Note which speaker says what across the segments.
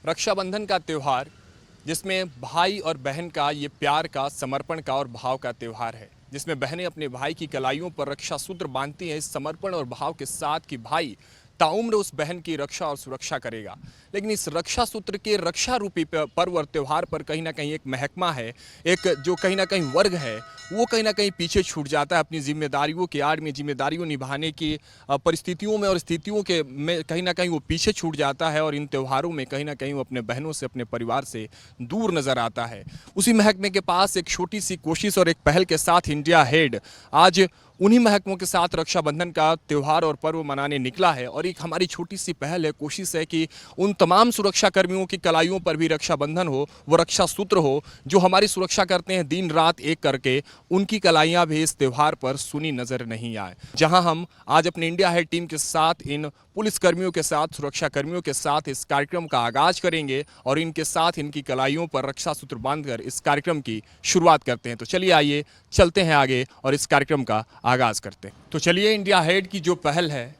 Speaker 1: रक्षाबंधन का त्यौहार जिसमें भाई और बहन का ये प्यार का, समर्पण का और भाव का त्यौहार है, जिसमें बहनें अपने भाई की कलाइयों पर रक्षा सूत्र बांधती हैं इस समर्पण और भाव के साथ कि भाई ताउम्र उस बहन की रक्षा और सुरक्षा करेगा। लेकिन इस रक्षा सूत्र के रक्षा रूपी पर्व और त्यौहार पर कहीं ना कहीं एक महकमा है, एक जो कहीं ना कहीं वर्ग है वो कहीं ना कहीं पीछे छूट जाता है अपनी जिम्मेदारियों की आड़ में, जिम्मेदारियों निभाने की परिस्थितियों में और स्थितियों के में कहीं ना कहीं वो पीछे छूट जाता है और इन त्योहारों में कहीं ना कहीं वो अपने बहनों से, अपने परिवार से दूर नजर आता है। उसी महकमे के पास एक छोटी सी कोशिश और एक पहल के साथ इंडिया हेड आज उन्हीं महकमों के साथ रक्षाबंधन का त्यौहार और पर्व मनाने निकला है। और एक हमारी छोटी सी पहल है, कोशिश है कि उन तमाम सुरक्षा कर्मियों की कलाइयों पर भी रक्षाबंधन हो, वो रक्षा सूत्र हो जो हमारी सुरक्षा करते हैं दिन रात एक करके, उनकी कलाइयां भी इस त्यौहार पर सुनी नजर नहीं आए। जहां हम आज अपने इंडिया हेड टीम के साथ, इन पुलिस कर्मियों के साथ, सुरक्षा कर्मियों के साथ इस कार्यक्रम का आगाज करेंगे और इनके साथ इनकी कलाइयों पर रक्षा सूत्र बांधकर इस कार्यक्रम की शुरुआत करते हैं। तो चलिए आइए चलते हैं आगे और इस कार्यक्रम का आगाज करते हैं। तो चलिए इंडिया हेड की जो पहल है,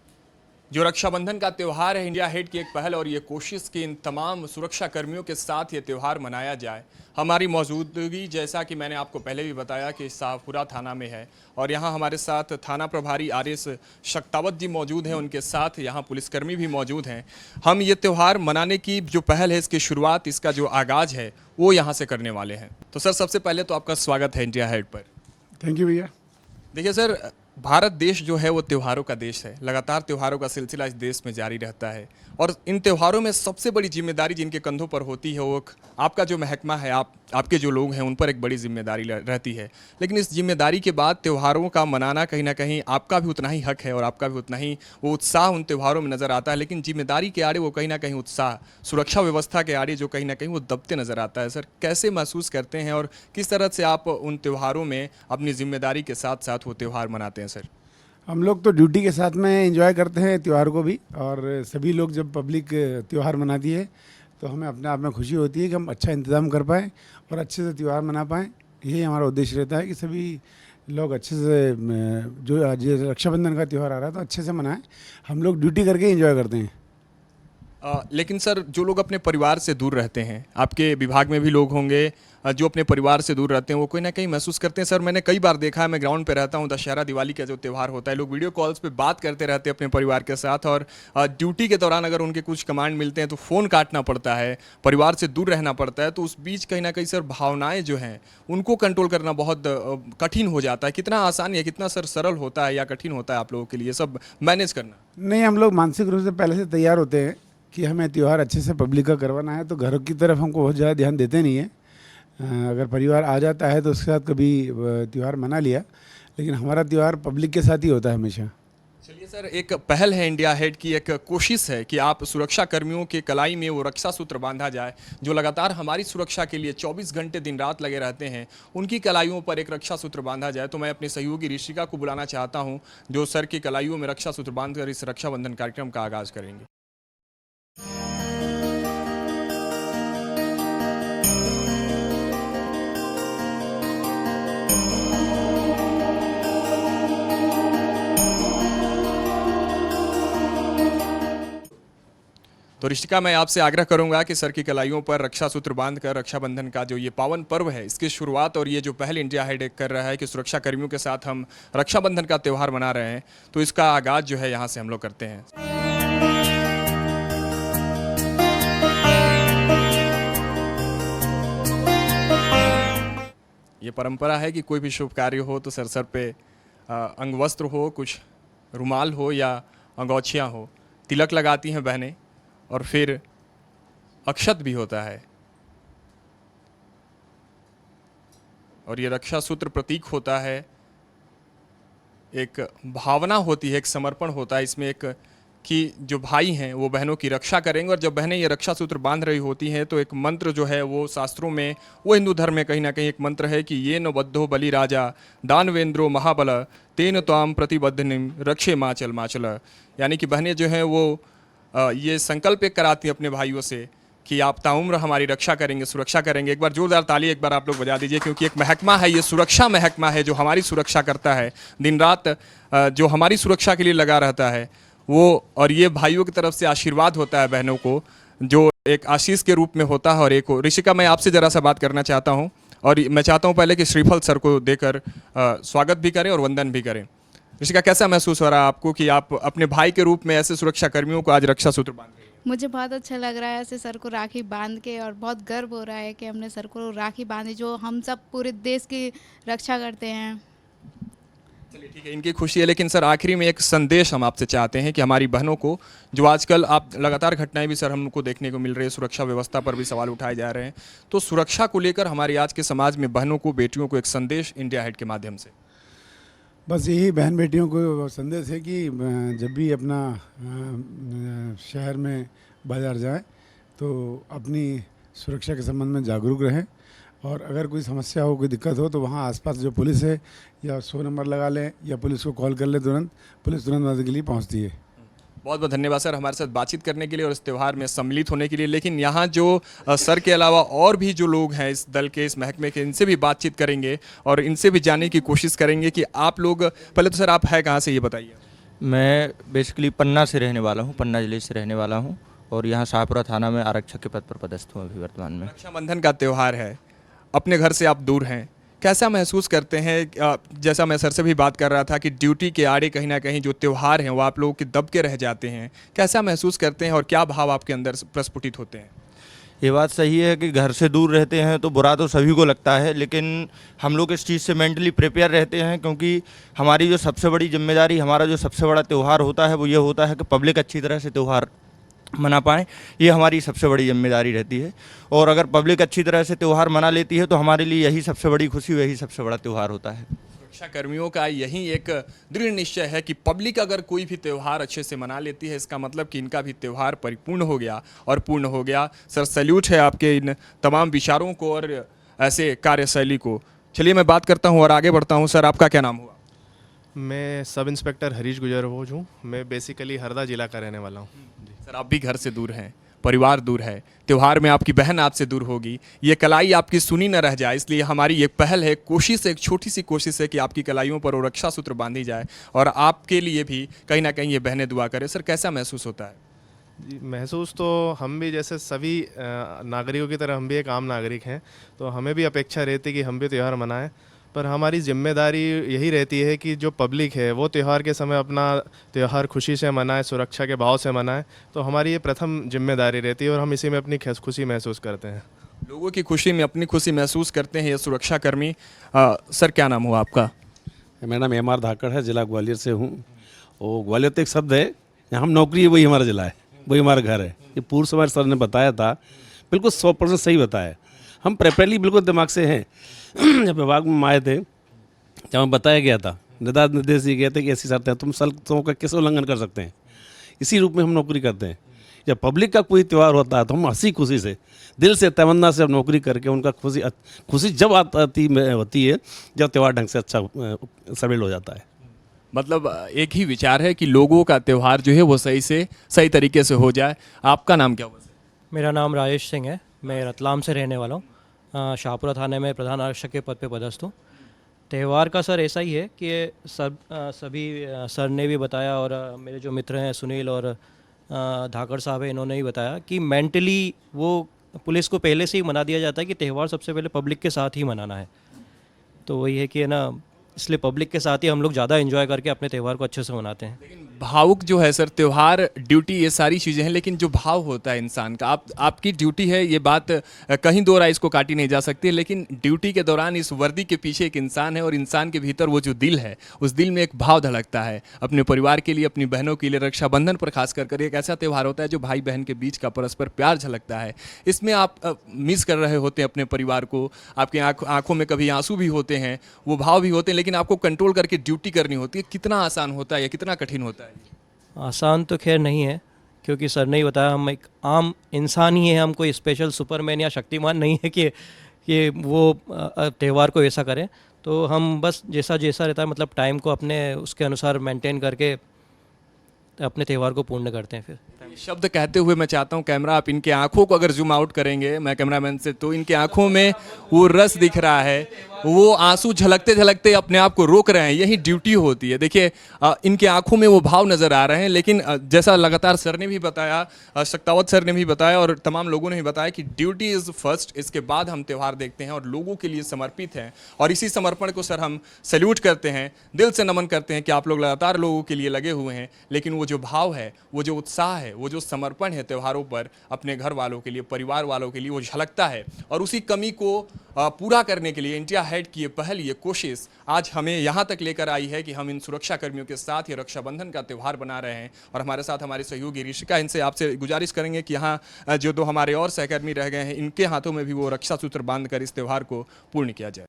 Speaker 1: जो रक्षाबंधन का त्यौहार है, इंडिया हेड की एक पहल और ये कोशिश कि इन तमाम सुरक्षा कर्मियों के साथ ये त्यौहार मनाया जाए। हमारी मौजूदगी, जैसा कि मैंने आपको पहले भी बताया, कि शाहपुरा थाना में है और यहाँ हमारे साथ थाना प्रभारी आर.एस. शक्तावत जी मौजूद हैं, उनके साथ यहाँ पुलिसकर्मी भी मौजूद हैं। हम ये त्यौहार मनाने की जो पहल है, इसकी शुरुआत, इसका जो आगाज़ है वो यहाँ से करने वाले हैं। तो सर, सबसे पहले तो आपका स्वागत है इंडिया हेड पर।
Speaker 2: थैंक यू भैया।
Speaker 1: देखिए सर, भारत देश जो है वो त्योहारों का देश है। लगातार त्योहारों का सिलसिला इस देश में जारी रहता है और इन त्योहारों में सबसे बड़ी जिम्मेदारी जिनके कंधों पर होती है वो आपका जो महकमा है, आपके जो लोग हैं, उन पर एक बड़ी जिम्मेदारी रहती है। लेकिन इस जिम्मेदारी के बाद त्योहारों का मनाना कहीं ना कहीं आपका भी उतना ही हक है और आपका भी उतना ही वो उत्साह उन त्योहारों में नज़र आता है। लेकिन जिम्मेदारी के आड़े वो कहीं ना कहीं उत्साह, सुरक्षा व्यवस्था के आड़े जो कहीं ना कहीं वो दबते नज़र आता है। सर, कैसे महसूस करते हैं और किस तरह से आप उन त्योहारों में अपनी जिम्मेदारी के साथ साथ वो त्यौहार मनाते हैं? सर,
Speaker 2: हम लोग तो ड्यूटी के साथ में एंजॉय करते हैं त्यौहार को भी, और सभी लोग जब पब्लिक त्यौहार मनाती है तो हमें अपने आप में खुशी होती है कि हम अच्छा इंतज़ाम कर पाएँ और अच्छे से त्यौहार मना पाएँ। यही हमारा उद्देश्य रहता है कि सभी लोग अच्छे से, जो आज रक्षाबंधन का त्यौहार आ रहा है तो अच्छे से मनाएं। हम लोग ड्यूटी करके एंजॉय करते हैं।
Speaker 1: लेकिन सर, जो लोग अपने परिवार से दूर रहते हैं, आपके विभाग में भी लोग होंगे जो अपने परिवार से दूर रहते हैं, वो कोई ना कहीं महसूस करते हैं। सर, मैंने कई बार देखा है, मैं ग्राउंड पे रहता हूँ, दशहरा दिवाली का जो त्यौहार होता है, लोग वीडियो कॉल्स पे बात करते रहते हैं अपने परिवार के साथ और ड्यूटी के दौरान अगर उनके कुछ कमांड मिलते हैं तो फ़ोन काटना पड़ता है, परिवार से दूर रहना पड़ता है। तो उस बीच कहीं ना कहीं सर भावनाएँ जो हैं उनको कंट्रोल करना बहुत कठिन हो जाता है। कितना आसान या कितना सर सरल होता है या कठिन होता है आप लोगों के लिए सब मैनेज करना?
Speaker 2: नहीं, हम लोग मानसिक रूप से पहले से तैयार होते हैं कि हमें त्यौहार अच्छे से पब्लिक का करवाना है, तो घर की तरफ हमको बहुत ज़्यादा ध्यान देते नहीं है। अगर परिवार आ जाता है तो उसके साथ कभी त्यौहार मना लिया, लेकिन हमारा त्यौहार पब्लिक के साथ ही होता है हमेशा।
Speaker 1: चलिए सर, एक पहल है इंडिया हेड की, एक कोशिश है कि आप सुरक्षा कर्मियों के कलाई में वो रक्षा सूत्र बांधा जाए जो लगातार हमारी सुरक्षा के लिए 24 घंटे दिन रात लगे रहते हैं, उनकी कलाइयों पर एक रक्षा सूत्र बांधा जाए। तो मैं अपने सहयोगी ऋषिका को बुलाना चाहता हूं जो सर की कलाइयों में रक्षा सूत्र बांधकर इस रक्षाबंधन कार्यक्रम का आगाज करेंगे। तो ऋषिका, मैं आपसे आग्रह करूंगा कि सर की कलाइयों पर रक्षा सूत्र बांधकर रक्षाबंधन का जो ये पावन पर्व है, इसकी शुरुआत और ये जो पहल इंडिया हेड कर रहा है कि सुरक्षा कर्मियों के साथ हम रक्षाबंधन का त्यौहार मना रहे हैं, तो इसका आगाज जो है यहाँ से हम लोग करते हैं। ये परंपरा है कि कोई भी शुभ कार्य हो तो सर पे अंगवस्त्र हो, कुछ रुमाल हो या अंगोछियाँ हो, तिलक लगाती हैं बहनें और फिर अक्षत भी होता है और ये रक्षा सूत्र प्रतीक होता है, एक भावना होती है, एक समर्पण होता है इसमें, एक कि जो भाई हैं वो बहनों की रक्षा करेंगे। और जब बहनें ये रक्षा सूत्र बांध रही होती हैं तो एक मंत्र जो है वो शास्त्रों में, वो हिंदू धर्म में कहीं ना कहीं एक मंत्र है कि ये न बद्धो बलि राजा दानवेंद्रो महाबल तेन त्वाम प्रतिबद्धनिम रक्षे माचल माचल। यानी कि बहनें जो हैं वो ये संकल्प एक कराती हैं अपने भाइयों से कि आप ताउम्र हमारी रक्षा करेंगे, सुरक्षा करेंगे। एक बार जोरदार ताली एक बार आप लोग बजा दीजिए, क्योंकि एक महकमा है, ये सुरक्षा महकमा है जो हमारी सुरक्षा करता है दिन रात, जो हमारी सुरक्षा के लिए लगा रहता है वो। और ये भाइयों की तरफ से आशीर्वाद होता है बहनों को जो एक आशीष के रूप में होता है और एक ऋषिका, मैं आपसे ज़रा सा बात करना चाहता हूँ और मैं चाहता हूँ पहले कि श्रीफल सर को देकर स्वागत भी करें और वंदन भी करें। ऋषिका, कैसा महसूस हो रहा है आपको कि आप अपने भाई के रूप में ऐसे सुरक्षा कर्मियों को आज रक्षा सूत्र बांध रहे हैं?
Speaker 3: मुझे बहुत अच्छा लग रहा है ऐसे सर को राखी बांध के, और बहुत गर्व हो रहा है कि हमने सर को राखी बांधी जो हम सब पूरे देश की रक्षा करते हैं।
Speaker 1: चलिए ठीक है, इनकी खुशी है, लेकिन सर आखिरी में एक संदेश हम आपसे चाहते हैं कि हमारी बहनों को, जो आजकल आप लगातार घटनाएं भी सर हमको देखने को मिल रही है, सुरक्षा व्यवस्था पर भी सवाल उठाए जा रहे हैं, तो सुरक्षा को लेकर हमारी आज के समाज में बहनों को, बेटियों को एक संदेश इंडिया हेड के माध्यम से।
Speaker 2: बस यही बहन बेटियों को संदेश है कि जब भी अपना शहर में बाज़ार जाए तो अपनी सुरक्षा के संबंध में जागरूक रहें, और अगर कोई समस्या हो, कोई दिक्कत हो तो वहाँ आसपास जो पुलिस है या 100 नंबर लगा लें या पुलिस को कॉल कर लें, तुरंत पुलिस तुरंत मदद के लिए पहुँचती है।
Speaker 1: बहुत बहुत धन्यवाद सर हमारे साथ बातचीत करने के लिए और इस त्यौहार में सम्मिलित होने के लिए। लेकिन यहाँ जो सर के अलावा और भी जो लोग हैं इस दल के, इस महकमे के, इनसे भी बातचीत करेंगे और इनसे भी जानने की कोशिश करेंगे कि आप लोग, पहले तो सर आप है कहाँ से ये बताइए।
Speaker 4: मैं बेसिकली पन्ना से रहने वाला हूँ, पन्ना जिले से रहने वाला हूँ और यहाँ शाहपुरा थाना में आरक्षक के पद पर पदस्थ हूँ अभी वर्तमान में।
Speaker 1: रक्षाबंधन का त्यौहार है, अपने घर से आप दूर हैं, कैसा महसूस करते हैं? जैसा मैं सर से भी बात कर रहा था कि ड्यूटी के आड़े कहीं ना कहीं जो त्यौहार हैं वो आप लोगों के दब के रह जाते हैं, कैसा महसूस करते हैं और क्या भाव आपके अंदर प्रस्फुटित होते हैं?
Speaker 4: ये बात सही है कि घर से दूर रहते हैं तो बुरा तो सभी को लगता है, लेकिन हम लोग इस चीज़ से मेंटली प्रिपेयर रहते हैं, क्योंकि हमारी जो सबसे बड़ी जिम्मेदारी, हमारा जो सबसे बड़ा त्यौहार होता है वो ये होता है कि पब्लिक अच्छी तरह से त्यौहार मना पाएँ। ये हमारी सबसे बड़ी जिम्मेदारी रहती है, और अगर पब्लिक अच्छी तरह से त्यौहार मना लेती है तो हमारे लिए यही सबसे बड़ी खुशी, यही सबसे बड़ा त्यौहार होता है।
Speaker 1: सुरक्षा कर्मियों का यही एक दृढ़ निश्चय है कि पब्लिक अगर कोई भी त्यौहार अच्छे से मना लेती है, इसका मतलब कि इनका भी त्यौहार परिपूर्ण हो गया और पूर्ण हो गया। सर सैल्यूट है आपके इन तमाम विचारों को और ऐसे कार्यशैली को। चलिए मैं बात करता हूँ और आगे बढ़ता हूँ। सर आपका क्या नाम हुआ?
Speaker 5: मैं सब इंस्पेक्टर हरीश गुजरभोज हूँ। मैं बेसिकली हरदा जिला का रहने वाला हूँ।
Speaker 1: सर आप भी घर से दूर हैं, परिवार दूर है, त्यौहार में आपकी बहन आपसे दूर होगी, ये कलाई आपकी सुनी न रह जाए, इसलिए हमारी ये पहल है, कोशिश है, एक छोटी सी कोशिश है कि आपकी कलाइयों पर वो रक्षा सूत्र बांधी जाए और आपके लिए भी कहीं ना कहीं ये बहनें दुआ करें। सर कैसा महसूस होता है?
Speaker 5: जी, महसूस तो हम भी जैसे सभी नागरिकों की तरह हम भी एक आम नागरिक हैं, तो हमें भी अपेक्षा रहती है कि हम भी त्यौहार मनाएं, पर हमारी जिम्मेदारी यही रहती है कि जो पब्लिक है वो त्यौहार के समय अपना त्यौहार खुशी से मनाए, सुरक्षा के भाव से मनाए। तो हमारी ये प्रथम जिम्मेदारी रहती है और हम इसी में अपनी खुशी महसूस करते हैं।
Speaker 1: लोगों की खुशी में अपनी खुशी महसूस करते हैं ये सुरक्षा कर्मी। सर क्या नाम हुआ आपका?
Speaker 6: मेरा नाम एम.आर. धाकड़ है, जिला ग्वालियर से हूँ। और ग्वालियर तो एक शब्द है, यहाँ हम नौकरी है, वही हमारा जिला है, वही हमारा घर है। ये पूर्व समय सर ने बताया था, बिल्कुल 100% सही बताया। हम प्रेपरेली बिल्कुल दिमाग से हैं। जब विभाग में आए थे, जब हमें बताया गया था, निर्देश दिए गए थे कि ऐसी शर्तें हैं, तुम शर्तों का कैसे उल्लंघन कर सकते हैं, इसी रूप में हम नौकरी करते हैं। जब पब्लिक का कोई त्यौहार होता है तो हम हंसी खुशी से, दिल से, तमन्ना से नौकरी करके उनका खुशी जब होती है जब त्यौहार ढंग से अच्छा शामिल हो जाता है।
Speaker 1: मतलब एक ही विचार है कि लोगों का त्यौहार जो है वो सही तरीके से हो जाए। आपका नाम क्या हुआ सर?
Speaker 7: मेरा नाम राजेश सिंह है, मैं रतलाम से रहने वाला हूँ। शाहपुरा थाने में प्रधान आरक्षक के पद पे पदस्थ हूँ। त्यौहार का सर ऐसा ही है कि सभी सर ने भी बताया और मेरे जो मित्र हैं सुनील और धाकड़ साहब है, इन्होंने ही बताया कि मेंटली वो पुलिस को पहले से ही मना दिया जाता है कि त्यौहार सबसे पहले पब्लिक के साथ ही मनाना है। तो वही है कि है ना, इसलिए पब्लिक के साथ ही हम लोग ज़्यादा एंजॉय करके अपने त्यौहार को अच्छे से मनाते हैं।
Speaker 1: लेकिन भावुक जो है सर, त्यौहार, ड्यूटी, ये सारी चीज़ें हैं, लेकिन जो भाव होता है इंसान का, आपकी ड्यूटी है, ये बात कहीं दो राय इसको काटी नहीं जा सकती, लेकिन ड्यूटी के दौरान इस वर्दी के पीछे एक इंसान है और इंसान के भीतर वो जो दिल है, उस दिल में एक भाव धड़कता है अपने परिवार के लिए, अपनी बहनों के लिए। रक्षाबंधन पर खास कर एक ऐसा त्यौहार होता है जो भाई बहन के बीच का परस्पर प्यार झलकता है। इसमें आप मिस कर रहे होते हैं अपने परिवार को, आपकी आंखों में कभी आंसू भी होते हैं, वो भाव भी होते हैं, लेकिन आपको कंट्रोल करके ड्यूटी करनी होती है। कितना आसान होता है या कितना कठिन होता है?
Speaker 7: आसान तो खैर नहीं है, क्योंकि सर ने ही बताया हम एक आम इंसान ही हैं, हम कोई स्पेशल सुपरमैन या शक्तिमान नहीं है कि वो त्यौहार को ऐसा करें। तो हम बस जैसा रहता है, मतलब टाइम को अपने उसके अनुसार मेंटेन करके अपने त्यौहार को पूर्ण करते हैं। फिर
Speaker 1: शब्द कहते हुए मैं चाहता हूँ कैमरा आप इनके आंखों को अगर जूम आउट करेंगे, मैं कैमरामैन से, तो इनके आंखों में वो रस दिख रहा है, वो आंसू झलकते झलकते अपने आप को रोक रहे हैं, यही ड्यूटी होती है। देखिए इनके आंखों में वो भाव नज़र आ रहे हैं, लेकिन जैसा लगातार सर ने भी बताया, शक्तावत सर ने भी बताया और तमाम लोगों ने भी बताया कि ड्यूटी इज़ फर्स्ट, इसके बाद हम त्यौहार देखते हैं और लोगों के लिए समर्पित हैं। और इसी समर्पण को सर हम सैल्यूट करते हैं, दिल से नमन करते हैं कि आप लोग लगातार लोगों के लिए लगे हुए हैं। लेकिन वो जो भाव है, वो जो उत्साह है, वो जो समर्पण है त्योहारों पर अपने घर वालों के लिए, परिवार वालों के लिए, वो झलकता है। और उसी कमी को पूरा करने के लिए इंडिया हेड की ये पहल, ये कोशिश आज हमें यहाँ तक लेकर आई है कि हम इन सुरक्षा कर्मियों के साथ ये रक्षाबंधन का त्यौहार बना रहे हैं। और हमारे साथ हमारे सहयोगी ऋषिका, इनसे आपसे गुजारिश करेंगे कि यहाँ जो दो हमारे और सहकर्मी रह गए हैं, इनके हाथों में भी वो रक्षा सूत्र बांधकर इस त्यौहार को पूर्ण किया जाए।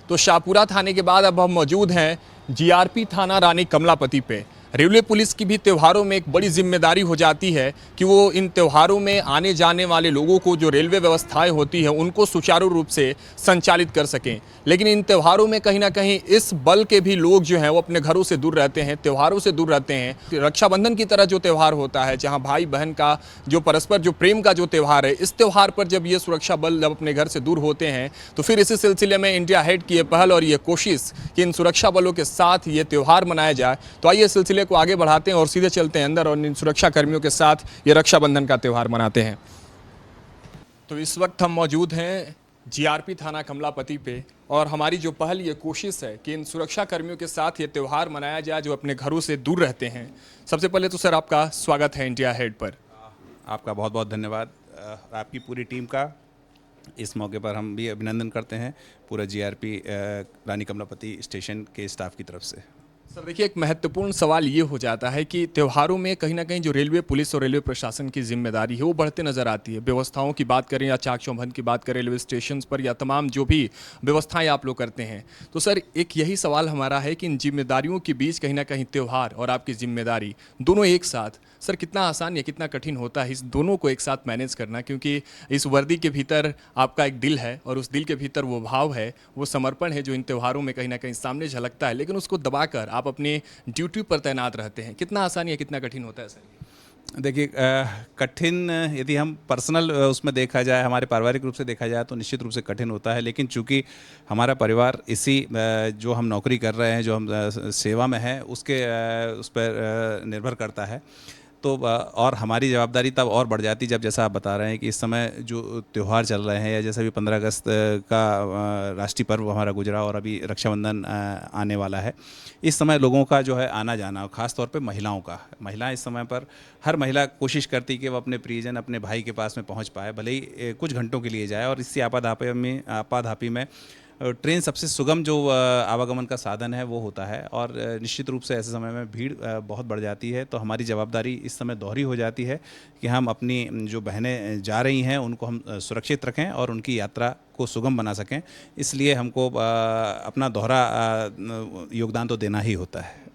Speaker 1: तो शाहपुरा थाने के बाद अब हम मौजूद हैं जीआरपी थाना रानी कमलापति पे। रेलवे पुलिस की भी त्योहारों में एक बड़ी जिम्मेदारी हो जाती है कि वो इन त्योहारों में आने जाने वाले लोगों को जो रेलवे व्यवस्थाएं होती हैं उनको सुचारू रूप से संचालित कर सकें। लेकिन इन त्योहारों में कहीं ना कहीं इस बल के भी लोग जो हैं वो अपने घरों से दूर रहते हैं, त्योहारों से दूर रहते हैं। रक्षाबंधन की तरह जो त्यौहार होता है, जहाँ भाई बहन का जो परस्पर जो प्रेम का जो त्यौहार है, इस त्यौहार पर जब ये सुरक्षा बल जब अपने घर से दूर होते हैं तो फिर इसी सिलसिले में इंडिया हेड की ये पहल और ये कोशिश कि इन सुरक्षा बलों के साथ ये त्यौहार मनाया जाए। तो आइए सिलसिले को आगे बढ़ाते हैं और सीधे चलते हैं अंदर और इन सुरक्षा कर्मियों के साथ ये रक्षाबंधन का त्यौहार मनाते हैं। तो इस वक्त हम मौजूद हैं जीआरपी थाना कमलापति पे और हमारी जो पहल ये कोशिश है कि इन सुरक्षा कर्मियों के साथ ये त्यौहार मनाया जाए जो अपने घरों से दूर रहते हैं। सबसे पहले तो सर आपका स्वागत है इंडिया हेड पर।
Speaker 8: आपका बहुत बहुत धन्यवाद, आपकी पूरी टीम का इस मौके पर हम भी अभिनंदन करते हैं पूरा जीआरपी रानी कमलापति स्टेशन के स्टाफ की तरफ से।
Speaker 1: सर देखिए, एक महत्वपूर्ण सवाल ये हो जाता है कि त्योहारों में कहीं ना कहीं जो रेलवे पुलिस और रेलवे प्रशासन की जिम्मेदारी है वो बढ़ते नज़र आती है। व्यवस्थाओं की बात करें या चाक चौबंद की बात करें रेलवे स्टेशन पर या तमाम जो भी व्यवस्थाएं आप लोग करते हैं, तो सर एक यही सवाल हमारा है कि इन जिम्मेदारियों के बीच कहीं ना कहीं त्यौहार और आपकी जिम्मेदारी दोनों एक साथ, सर कितना आसान या कितना कठिन होता है इस दोनों को एक साथ मैनेज करना? क्योंकि इस वर्दी के भीतर आपका एक दिल है और उस दिल के भीतर वो भाव है, वो समर्पण है जो इन त्योहारों में कहीं ना कहीं सामने झलकता है, लेकिन उसको दबाकर आप अपने ड्यूटी पर तैनात रहते हैं। कितना आसान या कितना कठिन होता है सर?
Speaker 8: देखिए, कठिन यदि हम पर्सनल उसमें देखा जाए, हमारे पारिवारिक रूप से देखा जाए तो निश्चित रूप से कठिन होता है। लेकिन चूंकि हमारा परिवार इसी जो हम नौकरी कर रहे हैं, जो हम सेवा में हैं, उसके उस पर निर्भर करता है, तो और हमारी जवाबदारी तब और बढ़ जाती जब, जैसा आप बता रहे हैं कि इस समय जो त्यौहार चल रहे हैं या जैसा भी 15 अगस्त का राष्ट्रीय पर्व हमारा गुजरा और अभी रक्षाबंधन आने वाला है, इस समय लोगों का जो है आना जाना, ख़ास तौर पे महिलाएं इस समय पर हर महिला कोशिश करती कि वो अपने प्रियजन, अपने भाई के पास में पहुंच पाए, भले ही कुछ घंटों के लिए जाए। और इसी आपाधापी में ट्रेन सबसे सुगम जो आवागमन का साधन है वो होता है और निश्चित रूप से ऐसे समय में भीड़ बहुत बढ़ जाती है। तो हमारी जवाबदारी इस समय दोहरी हो जाती है कि हम अपनी जो बहनें जा रही हैं उनको हम सुरक्षित रखें और उनकी यात्रा को सुगम बना सकें। इसलिए हमको अपना दोहरा योगदान तो देना ही होता है।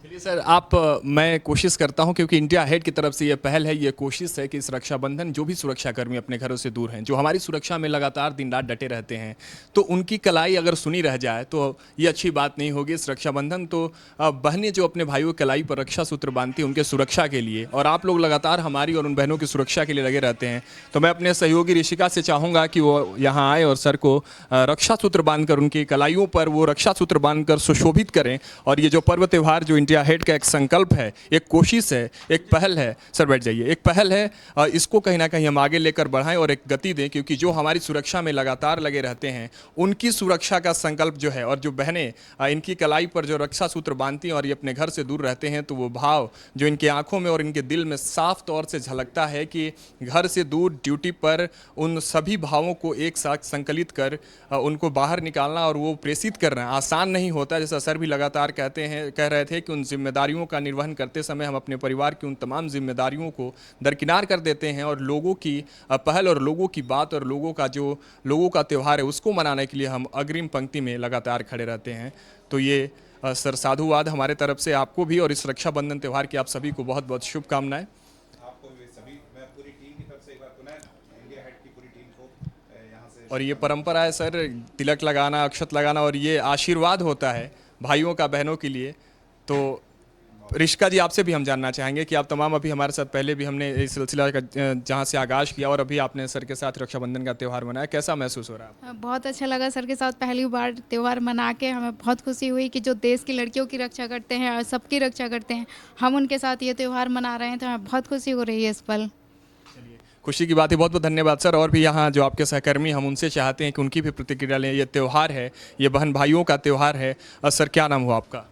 Speaker 1: चलिए सर, मैं कोशिश करता हूं, क्योंकि इंडिया हेड की तरफ से ये पहल है, ये कोशिश है कि इस रक्षाबंधन जो भी सुरक्षाकर्मी अपने घरों से दूर हैं, जो हमारी सुरक्षा में लगातार दिन रात डटे रहते हैं, तो उनकी कलाई अगर सुनी रह जाए तो ये अच्छी बात नहीं होगी। इस रक्षाबंधन तो बहनें जो अपने भाइयों की कलाई पर रक्षा सूत्र बांधती हैं उनके सुरक्षा के लिए, और आप लोग लगातार हमारी और उन बहनों की सुरक्षा के लिए लगे रहते हैं। तो मैं अपने सहयोगी ऋषिका से चाहूँगा कि वो यहाँ आए और सर को रक्षा सूत्र बांधकर, उनकी कलाइयों पर वो रक्षा सूत्र बांधकर सुशोभित करें। और ये जो पर्व त्यौहार जो इंडिया हेड का एक संकल्प है, एक कोशिश है, एक पहल है, सर बैठ जाइए, एक पहल है, इसको कहीं ना कहीं हम आगे लेकर बढ़ाएं और एक गति दें, क्योंकि जो हमारी सुरक्षा में लगातार लगे रहते हैं उनकी सुरक्षा का संकल्प जो है, और जो बहनें इनकी कलाई पर जो रक्षा सूत्र बांधती हैं और ये अपने घर से दूर रहते हैं, तो वो भाव जो इनके आंखों में और इनके दिल में साफ तौर से झलकता है कि घर से दूर ड्यूटी पर उन सभी भावों को एक साथ संकलित कर उनको बाहर निकालना और वो प्रेषित करना आसान नहीं होता। जैसा सर भी लगातार कह रहे थे कि उन जिम्मेदारियों का निर्वहन करते समय हम अपने परिवार की उन तमाम जिम्मेदारियों को दरकिनार कर देते हैं और लोगों की पहल और लोगों की बात और लोगों का त्यौहार है उसको मनाने के लिए हम अग्रिम पंक्ति में लगातार खड़े रहते हैं। तो ये सर साधुवाद हमारे तरफ से आपको भी, और इस रक्षाबंधन त्यौहार की आप सभी को बहुत बहुत शुभकामनाएं।
Speaker 8: आपको भी सभी, मैं पूरी टीम की तरफ से एक बार पुनः इंडिया हेड की पूरी टीम को यहाँ से।
Speaker 1: और ये परंपरा है सर, तिलक लगाना, अक्षत लगाना, और ये आशीर्वाद होता है भाइयों का बहनों के लिए। तो ऋषिका जी, आपसे भी हम जानना चाहेंगे कि आप तमाम अभी हमारे साथ पहले भी हमने इस सिलसिला का जहाँ से आगाज़ किया और अभी आपने सर के साथ रक्षाबंधन का त्यौहार मनाया, कैसा महसूस हो रहा है आपको?
Speaker 3: बहुत अच्छा लगा सर के साथ पहली बार त्यौहार मना के। हमें बहुत खुशी हुई कि जो देश की लड़कियों की रक्षा करते हैं और सबकी रक्षा करते हैं, हम उनके साथ ये त्यौहार मना रहे हैं, तो हमें बहुत खुशी हो रही है इस पल।
Speaker 1: खुशी की बात है, बहुत बहुत धन्यवाद सर। और भी यहाँ जो आपके सहकर्मी, हम उनसे चाहते हैं कि उनकी भी प्रतिक्रिया लें। ये त्यौहार है, ये बहन भाइयों का त्यौहार है। सर, क्या नाम हुआ आपका?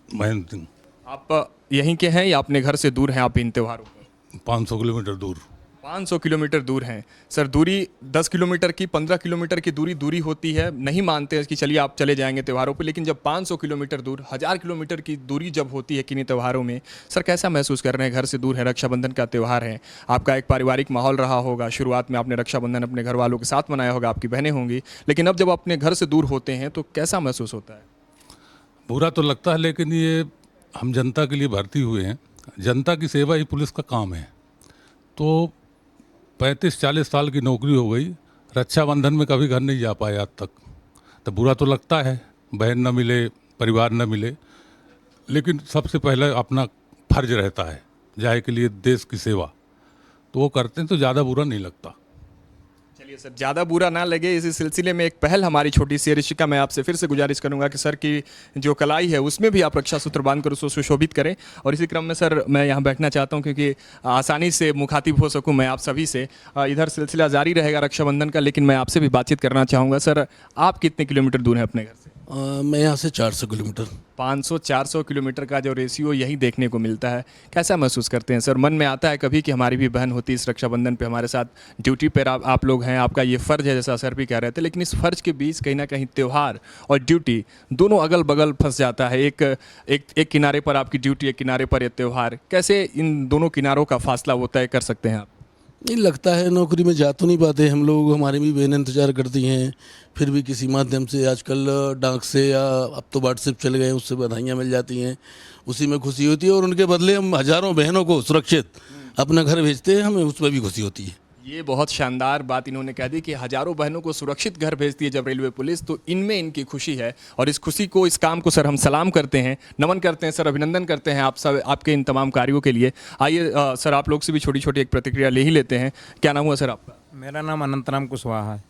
Speaker 9: महेंद्र सिंह।
Speaker 1: आप यहीं के हैं या अपने घर से दूर हैं आप इन त्योहारों पर?
Speaker 9: 500 किलोमीटर दूर।
Speaker 1: 500 किलोमीटर दूर हैं सर। दूरी 10 किलोमीटर की, 15 किलोमीटर की दूरी होती है, नहीं मानते हैं कि चलिए आप चले जाएंगे त्योहारों पे, लेकिन जब 500 किलोमीटर दूर, 1000 किलोमीटर की दूरी जब होती है किन्हीं त्योहारों में, सर कैसा महसूस कर रहे हैं? घर से दूर है, रक्षाबंधन का त्यौहार है, आपका एक पारिवारिक माहौल रहा होगा, शुरुआत में आपने रक्षाबंधन अपने घर वालों के साथ मनाया होगा, आपकी बहनें होंगी, लेकिन अब जब अपने घर से दूर होते हैं तो कैसा महसूस होता है?
Speaker 9: बुरा तो लगता है, लेकिन ये हम जनता के लिए भर्ती हुए हैं, जनता की सेवा ही पुलिस का काम है। तो 35-40 साल की नौकरी हो गई, रक्षाबंधन में कभी घर नहीं जा पाए आज तक। तो बुरा तो लगता है, बहन न मिले, परिवार न मिले, लेकिन सबसे पहले अपना फर्ज रहता है जाए के लिए देश की सेवा, तो वो करते हैं, तो ज़्यादा बुरा नहीं लगता।
Speaker 1: चलिए सर, ज़्यादा बुरा ना लगे, इसी सिलसिले में एक पहल हमारी छोटी सी। ऋषिका, मैं आपसे फिर से गुजारिश करूंगा कि सर की जो कलाई है उसमें भी आप रक्षा सूत्र बांध कर उसको सुशोभित करें। और इसी क्रम में सर मैं यहाँ बैठना चाहता हूँ, क्योंकि आसानी से मुखातिब हो सकूँ मैं आप सभी से। इधर सिलसिला जारी रहेगा रक्षाबंधन का, लेकिन मैं आपसे भी बातचीत करना चाहूँगा। सर, आप कितने किलोमीटर दूर हैं अपने घर से?
Speaker 10: मैं यहाँ से 400 किलोमीटर।
Speaker 1: 500-400 किलोमीटर का जो रेशियो यही देखने को मिलता है, कैसा महसूस करते हैं सर? मन में आता है कभी कि हमारी भी बहन होती इस रक्षाबंधन पे हमारे साथ ड्यूटी पर, आप लोग हैं, आपका ये फ़र्ज़ है जैसा सर भी कह रहे थे, लेकिन इस फ़र्ज़ के बीच कहीं ना कहीं त्यौहार और ड्यूटी दोनों अगल बगल फंस जाता है। एक किनारे पर आपकी ड्यूटी, एक किनारे पर ये त्यौहार, कैसे इन दोनों किनारों का फासला वो तय कर सकते हैं आप?
Speaker 10: नहीं लगता है, नौकरी में जा तो नहीं पाते हम लोग, हमारी भी बहनें इंतज़ार करती हैं, फिर भी किसी माध्यम से, आजकल डाक से या अब तो व्हाट्सएप चल गए, उससे बधाइयाँ मिल जाती हैं, उसी में खुशी होती है। और उनके बदले हम हज़ारों बहनों को सुरक्षित अपना घर भेजते हैं, हमें उसमें भी खुशी होती है।
Speaker 1: ये बहुत शानदार बात इन्होंने कह दी कि हजारों बहनों को सुरक्षित घर भेजती है जब रेलवे पुलिस, तो इनमें इनकी खुशी है। और इस खुशी को, इस काम को सर हम सलाम करते हैं, नमन करते हैं सर, अभिनंदन करते हैं आप सब, आपके इन तमाम कार्यों के लिए। आइए सर, आप लोग से भी छोटी छोटी एक प्रतिक्रिया ले ही लेते हैं। क्या नाम हुआ सर आपका?
Speaker 11: मेरा नाम अनंतराम कुशवाहा है।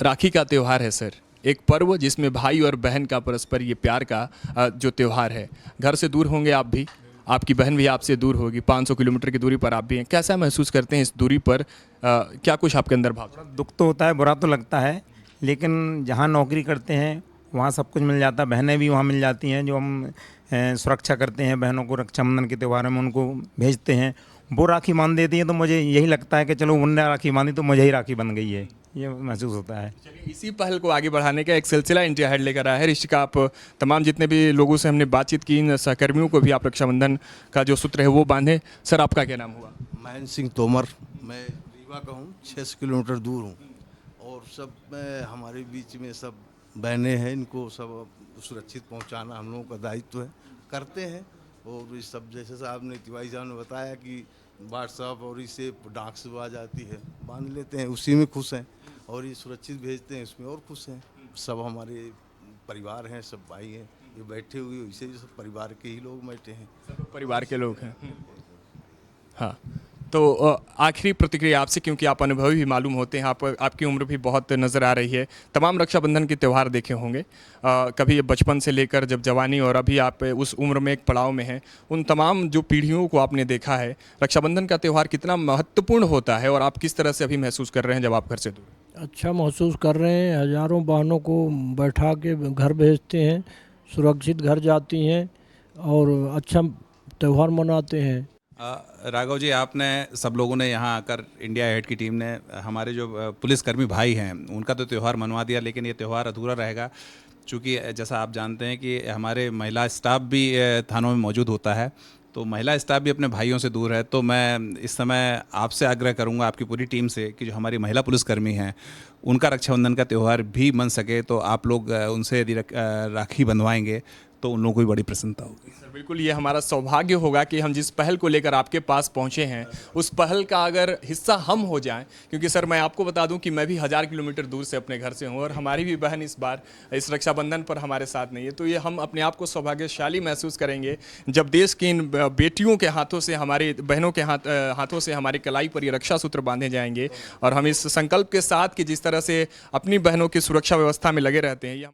Speaker 1: राखी का त्यौहार है सर, एक पर्व जिसमें भाई और बहन का परस्पर ये प्यार का जो त्यौहार है। घर से दूर होंगे आप भी, आपकी बहन भी आपसे दूर होगी, 500 किलोमीटर की दूरी पर आप भी हैं। कैसा महसूस करते हैं इस दूरी पर? क्या कुछ आपके अंदर भाव?
Speaker 11: दुख तो होता है, बुरा तो लगता है, लेकिन जहाँ नौकरी करते हैं वहाँ सब कुछ मिल जाता है। बहनें भी वहाँ मिल जाती हैं, जो हम सुरक्षा करते हैं बहनों को, रक्षाबंधन के त्यौहार में उनको भेजते हैं, वो राखी बांध देती है, तो मुझे यही लगता है कि चलो उनने राखी बांधी तो मुझे ही राखी बन गई है, ये महसूस होता है।
Speaker 1: चलिए, इसी पहल को आगे बढ़ाने का एक सिलसिला इंडिया हेड लेकर आया है। ऋषिका, आप तमाम जितने भी लोगों से हमने बातचीत की, इन सहकर्मियों को भी आप रक्षाबंधन का जो सूत्र है वो बांधें। सर, आपका क्या नाम हुआ?
Speaker 10: महेंद्र सिंह तोमर। मैं रीवा का हूँ, 600 किलोमीटर दूर हूँ, और सब हमारे बीच में सब बहनें हैं, इनको सब सुरक्षित पहुँचाना हम लोगों का दायित्व है, करते हैं। और इस सब जैसे साहब ने तिवारी साहब ने बताया कि व्हाट्सअप और इससे डाक से आ जाती है, बांध लेते हैं, उसी में खुश हैं। और ये सुरक्षित भेजते हैं, इसमें और खुश हैं। सब हमारे परिवार हैं, सब भाई हैं, ये बैठे हुए इसे सब परिवार के ही लोग बैठे हैं।
Speaker 1: सब परिवार के लोग हैं। हाँ, तो आखिरी प्रतिक्रिया आपसे, क्योंकि आप अनुभवी भी मालूम होते हैं, आपकी उम्र भी बहुत नज़र आ रही है। तमाम रक्षाबंधन के त्यौहार देखे होंगे, कभी बचपन से लेकर जब जवानी और अभी आप उस उम्र में एक पड़ाव में हैं, उन तमाम जो पीढ़ियों को आपने देखा है, रक्षाबंधन का त्यौहार कितना महत्वपूर्ण होता है और आप किस तरह से अभी महसूस कर रहे हैं जब आप घर से दूर?
Speaker 12: अच्छा महसूस कर रहे हैं। हज़ारों बहनों को बैठा के घर भेजते हैं, सुरक्षित घर जाती हैं और अच्छा त्यौहार मनाते हैं।
Speaker 8: राघव जी, आपने सब लोगों ने यहाँ आकर, इंडिया हेड की टीम ने हमारे जो पुलिसकर्मी भाई हैं उनका तो त्यौहार मनवा दिया, लेकिन ये त्यौहार अधूरा रहेगा, क्योंकि जैसा आप जानते हैं कि हमारे महिला स्टाफ भी थानों में मौजूद होता है, तो महिला स्टाफ भी अपने भाइयों से दूर है। तो मैं इस समय आपसे आग्रह करूंगा, आपकी पूरी टीम से, कि जो हमारी महिला पुलिसकर्मी हैं उनका रक्षाबंधन का त्यौहार भी मन सके तो आप लोग उनसे यदि राखी बंधवाएंगे तो उन लोगों को भी बड़ी प्रसन्नता होगी।
Speaker 1: सर बिल्कुल, ये हमारा सौभाग्य होगा कि हम जिस पहल को लेकर आपके पास पहुंचे हैं उस पहल का अगर हिस्सा हम हो जाएं, क्योंकि सर मैं आपको बता दूं कि मैं भी 1000 किलोमीटर दूर से अपने घर से हूं और हमारी भी बहन इस बार इस रक्षाबंधन पर हमारे साथ नहीं है, तो ये हम अपने आप को सौभाग्यशाली महसूस करेंगे जब देश की इन बेटियों के हाथों से, हमारी बहनों के हाथों से हमारी कलाई पर ये रक्षा सूत्र बांधे जाएंगे। और हम इस संकल्प के साथ कि जिस तरह से अपनी बहनों की सुरक्षा व्यवस्था में लगे रहते हैं,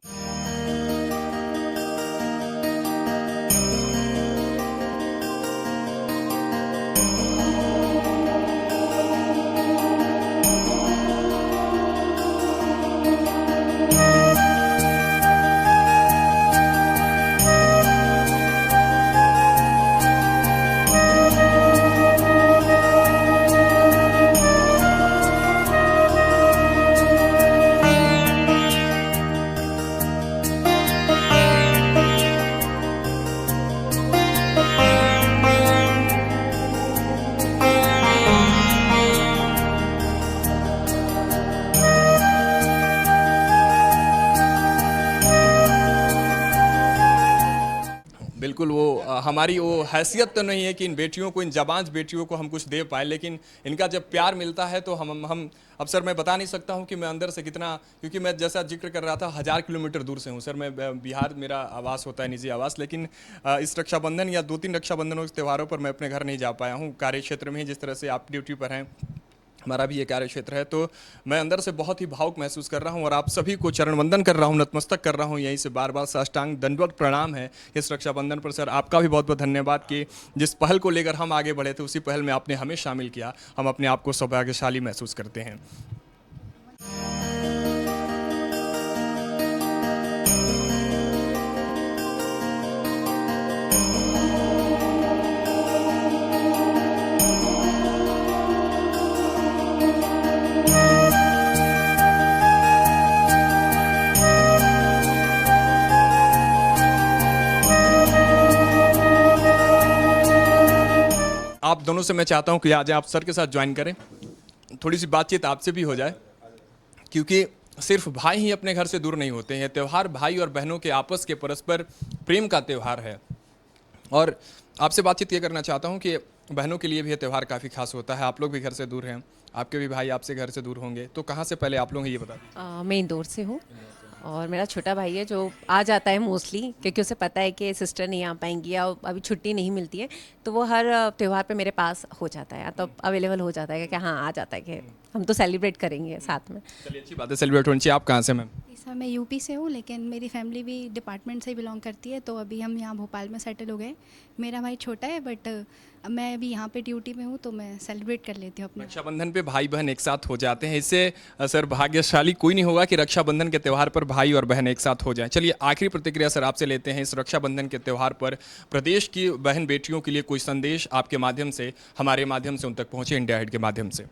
Speaker 1: बिल्कुल वो हमारी वो हैसियत तो नहीं है कि इन बेटियों को, इन जाबाज बेटियों को हम कुछ दे पाए, लेकिन इनका जब प्यार मिलता है तो हम अब सर मैं बता नहीं सकता हूं कि मैं अंदर से कितना, क्योंकि मैं जैसा जिक्र कर रहा था 1000 किलोमीटर दूर से हूं सर, मैं बिहार मेरा आवास होता है, निजी आवास, लेकिन इस रक्षाबंधन या 2-3 रक्षाबंधनों के त्यौहारों पर मैं अपने घर नहीं जा पाया हूँ। कार्य क्षेत्र में ही जिस तरह से आप ड्यूटी पर हैं, हमारा भी ये कार्य क्षेत्र है, तो मैं अंदर से बहुत ही भावुक महसूस कर रहा हूँ और आप सभी को चरण वंदन कर रहा हूँ, नतमस्तक कर रहा हूँ, यहीं से बार बार साष्टांग दंडवत प्रणाम है इस रक्षाबंधन पर। सर आपका भी बहुत बहुत धन्यवाद कि जिस पहल को लेकर हम आगे बढ़े थे उसी पहल में आपने हमें शामिल किया। हम अपने आप को सौभाग्यशाली महसूस करते हैं। आप दोनों से मैं चाहता हूं कि आज आप सर के साथ ज्वाइन करें, थोड़ी सी बातचीत आपसे भी हो जाए, क्योंकि सिर्फ भाई ही अपने घर से दूर नहीं होते हैं। त्यौहार भाई और बहनों के आपस के परस्पर प्रेम का त्यौहार है। और आपसे बातचीत ये करना चाहता हूं कि बहनों के लिए भी ये त्यौहार काफ़ी खास होता है। आप लोग भी घर से दूर हैं, आपके भी भाई आपसे घर से दूर होंगे, तो कहाँ से पहले आप लोग ये बता दें।
Speaker 13: मैं इंदौर से हूँ और मेरा छोटा भाई है जो आ जाता है मोस्टली, क्योंकि उसे पता है कि सिस्टर नहीं आ पाएंगी या अभी छुट्टी नहीं मिलती है, तो वो हर त्यौहार पे मेरे पास हो जाता है, तो अवेलेबल हो जाता है कि हाँ आ जाता है कि हम तो सेलिब्रेट करेंगे साथ में।
Speaker 1: चलिए अच्छी बात है, सेलिब्रेट होनी चाहिए। आप कहाँ से मैम?
Speaker 3: सर मैं यूपी से हूँ, लेकिन मेरी फैमिली भी डिपार्टमेंट से ही बिलोंग करती है, तो अभी हम यहाँ भोपाल में सेटल हो गए। मेरा भाई छोटा है, बट मैं अभी यहाँ पे ड्यूटी में हूँ, तो मैं सेलिब्रेट कर लेती हूँ अपने।
Speaker 1: रक्षाबंधन पे भाई बहन एक साथ हो जाते हैं, इससे सर भाग्यशाली कोई नहीं होगा कि रक्षाबंधन के त्यौहार पर भाई और बहन एक साथ हो जाएं। चलिए आखिरी प्रतिक्रिया सर आपसे लेते हैं। इस रक्षाबंधन के त्यौहार पर प्रदेश की बहन बेटियों के लिए कोई संदेश आपके माध्यम से, हमारे माध्यम से उन तक पहुँचे, इंडिया हेड के माध्यम से?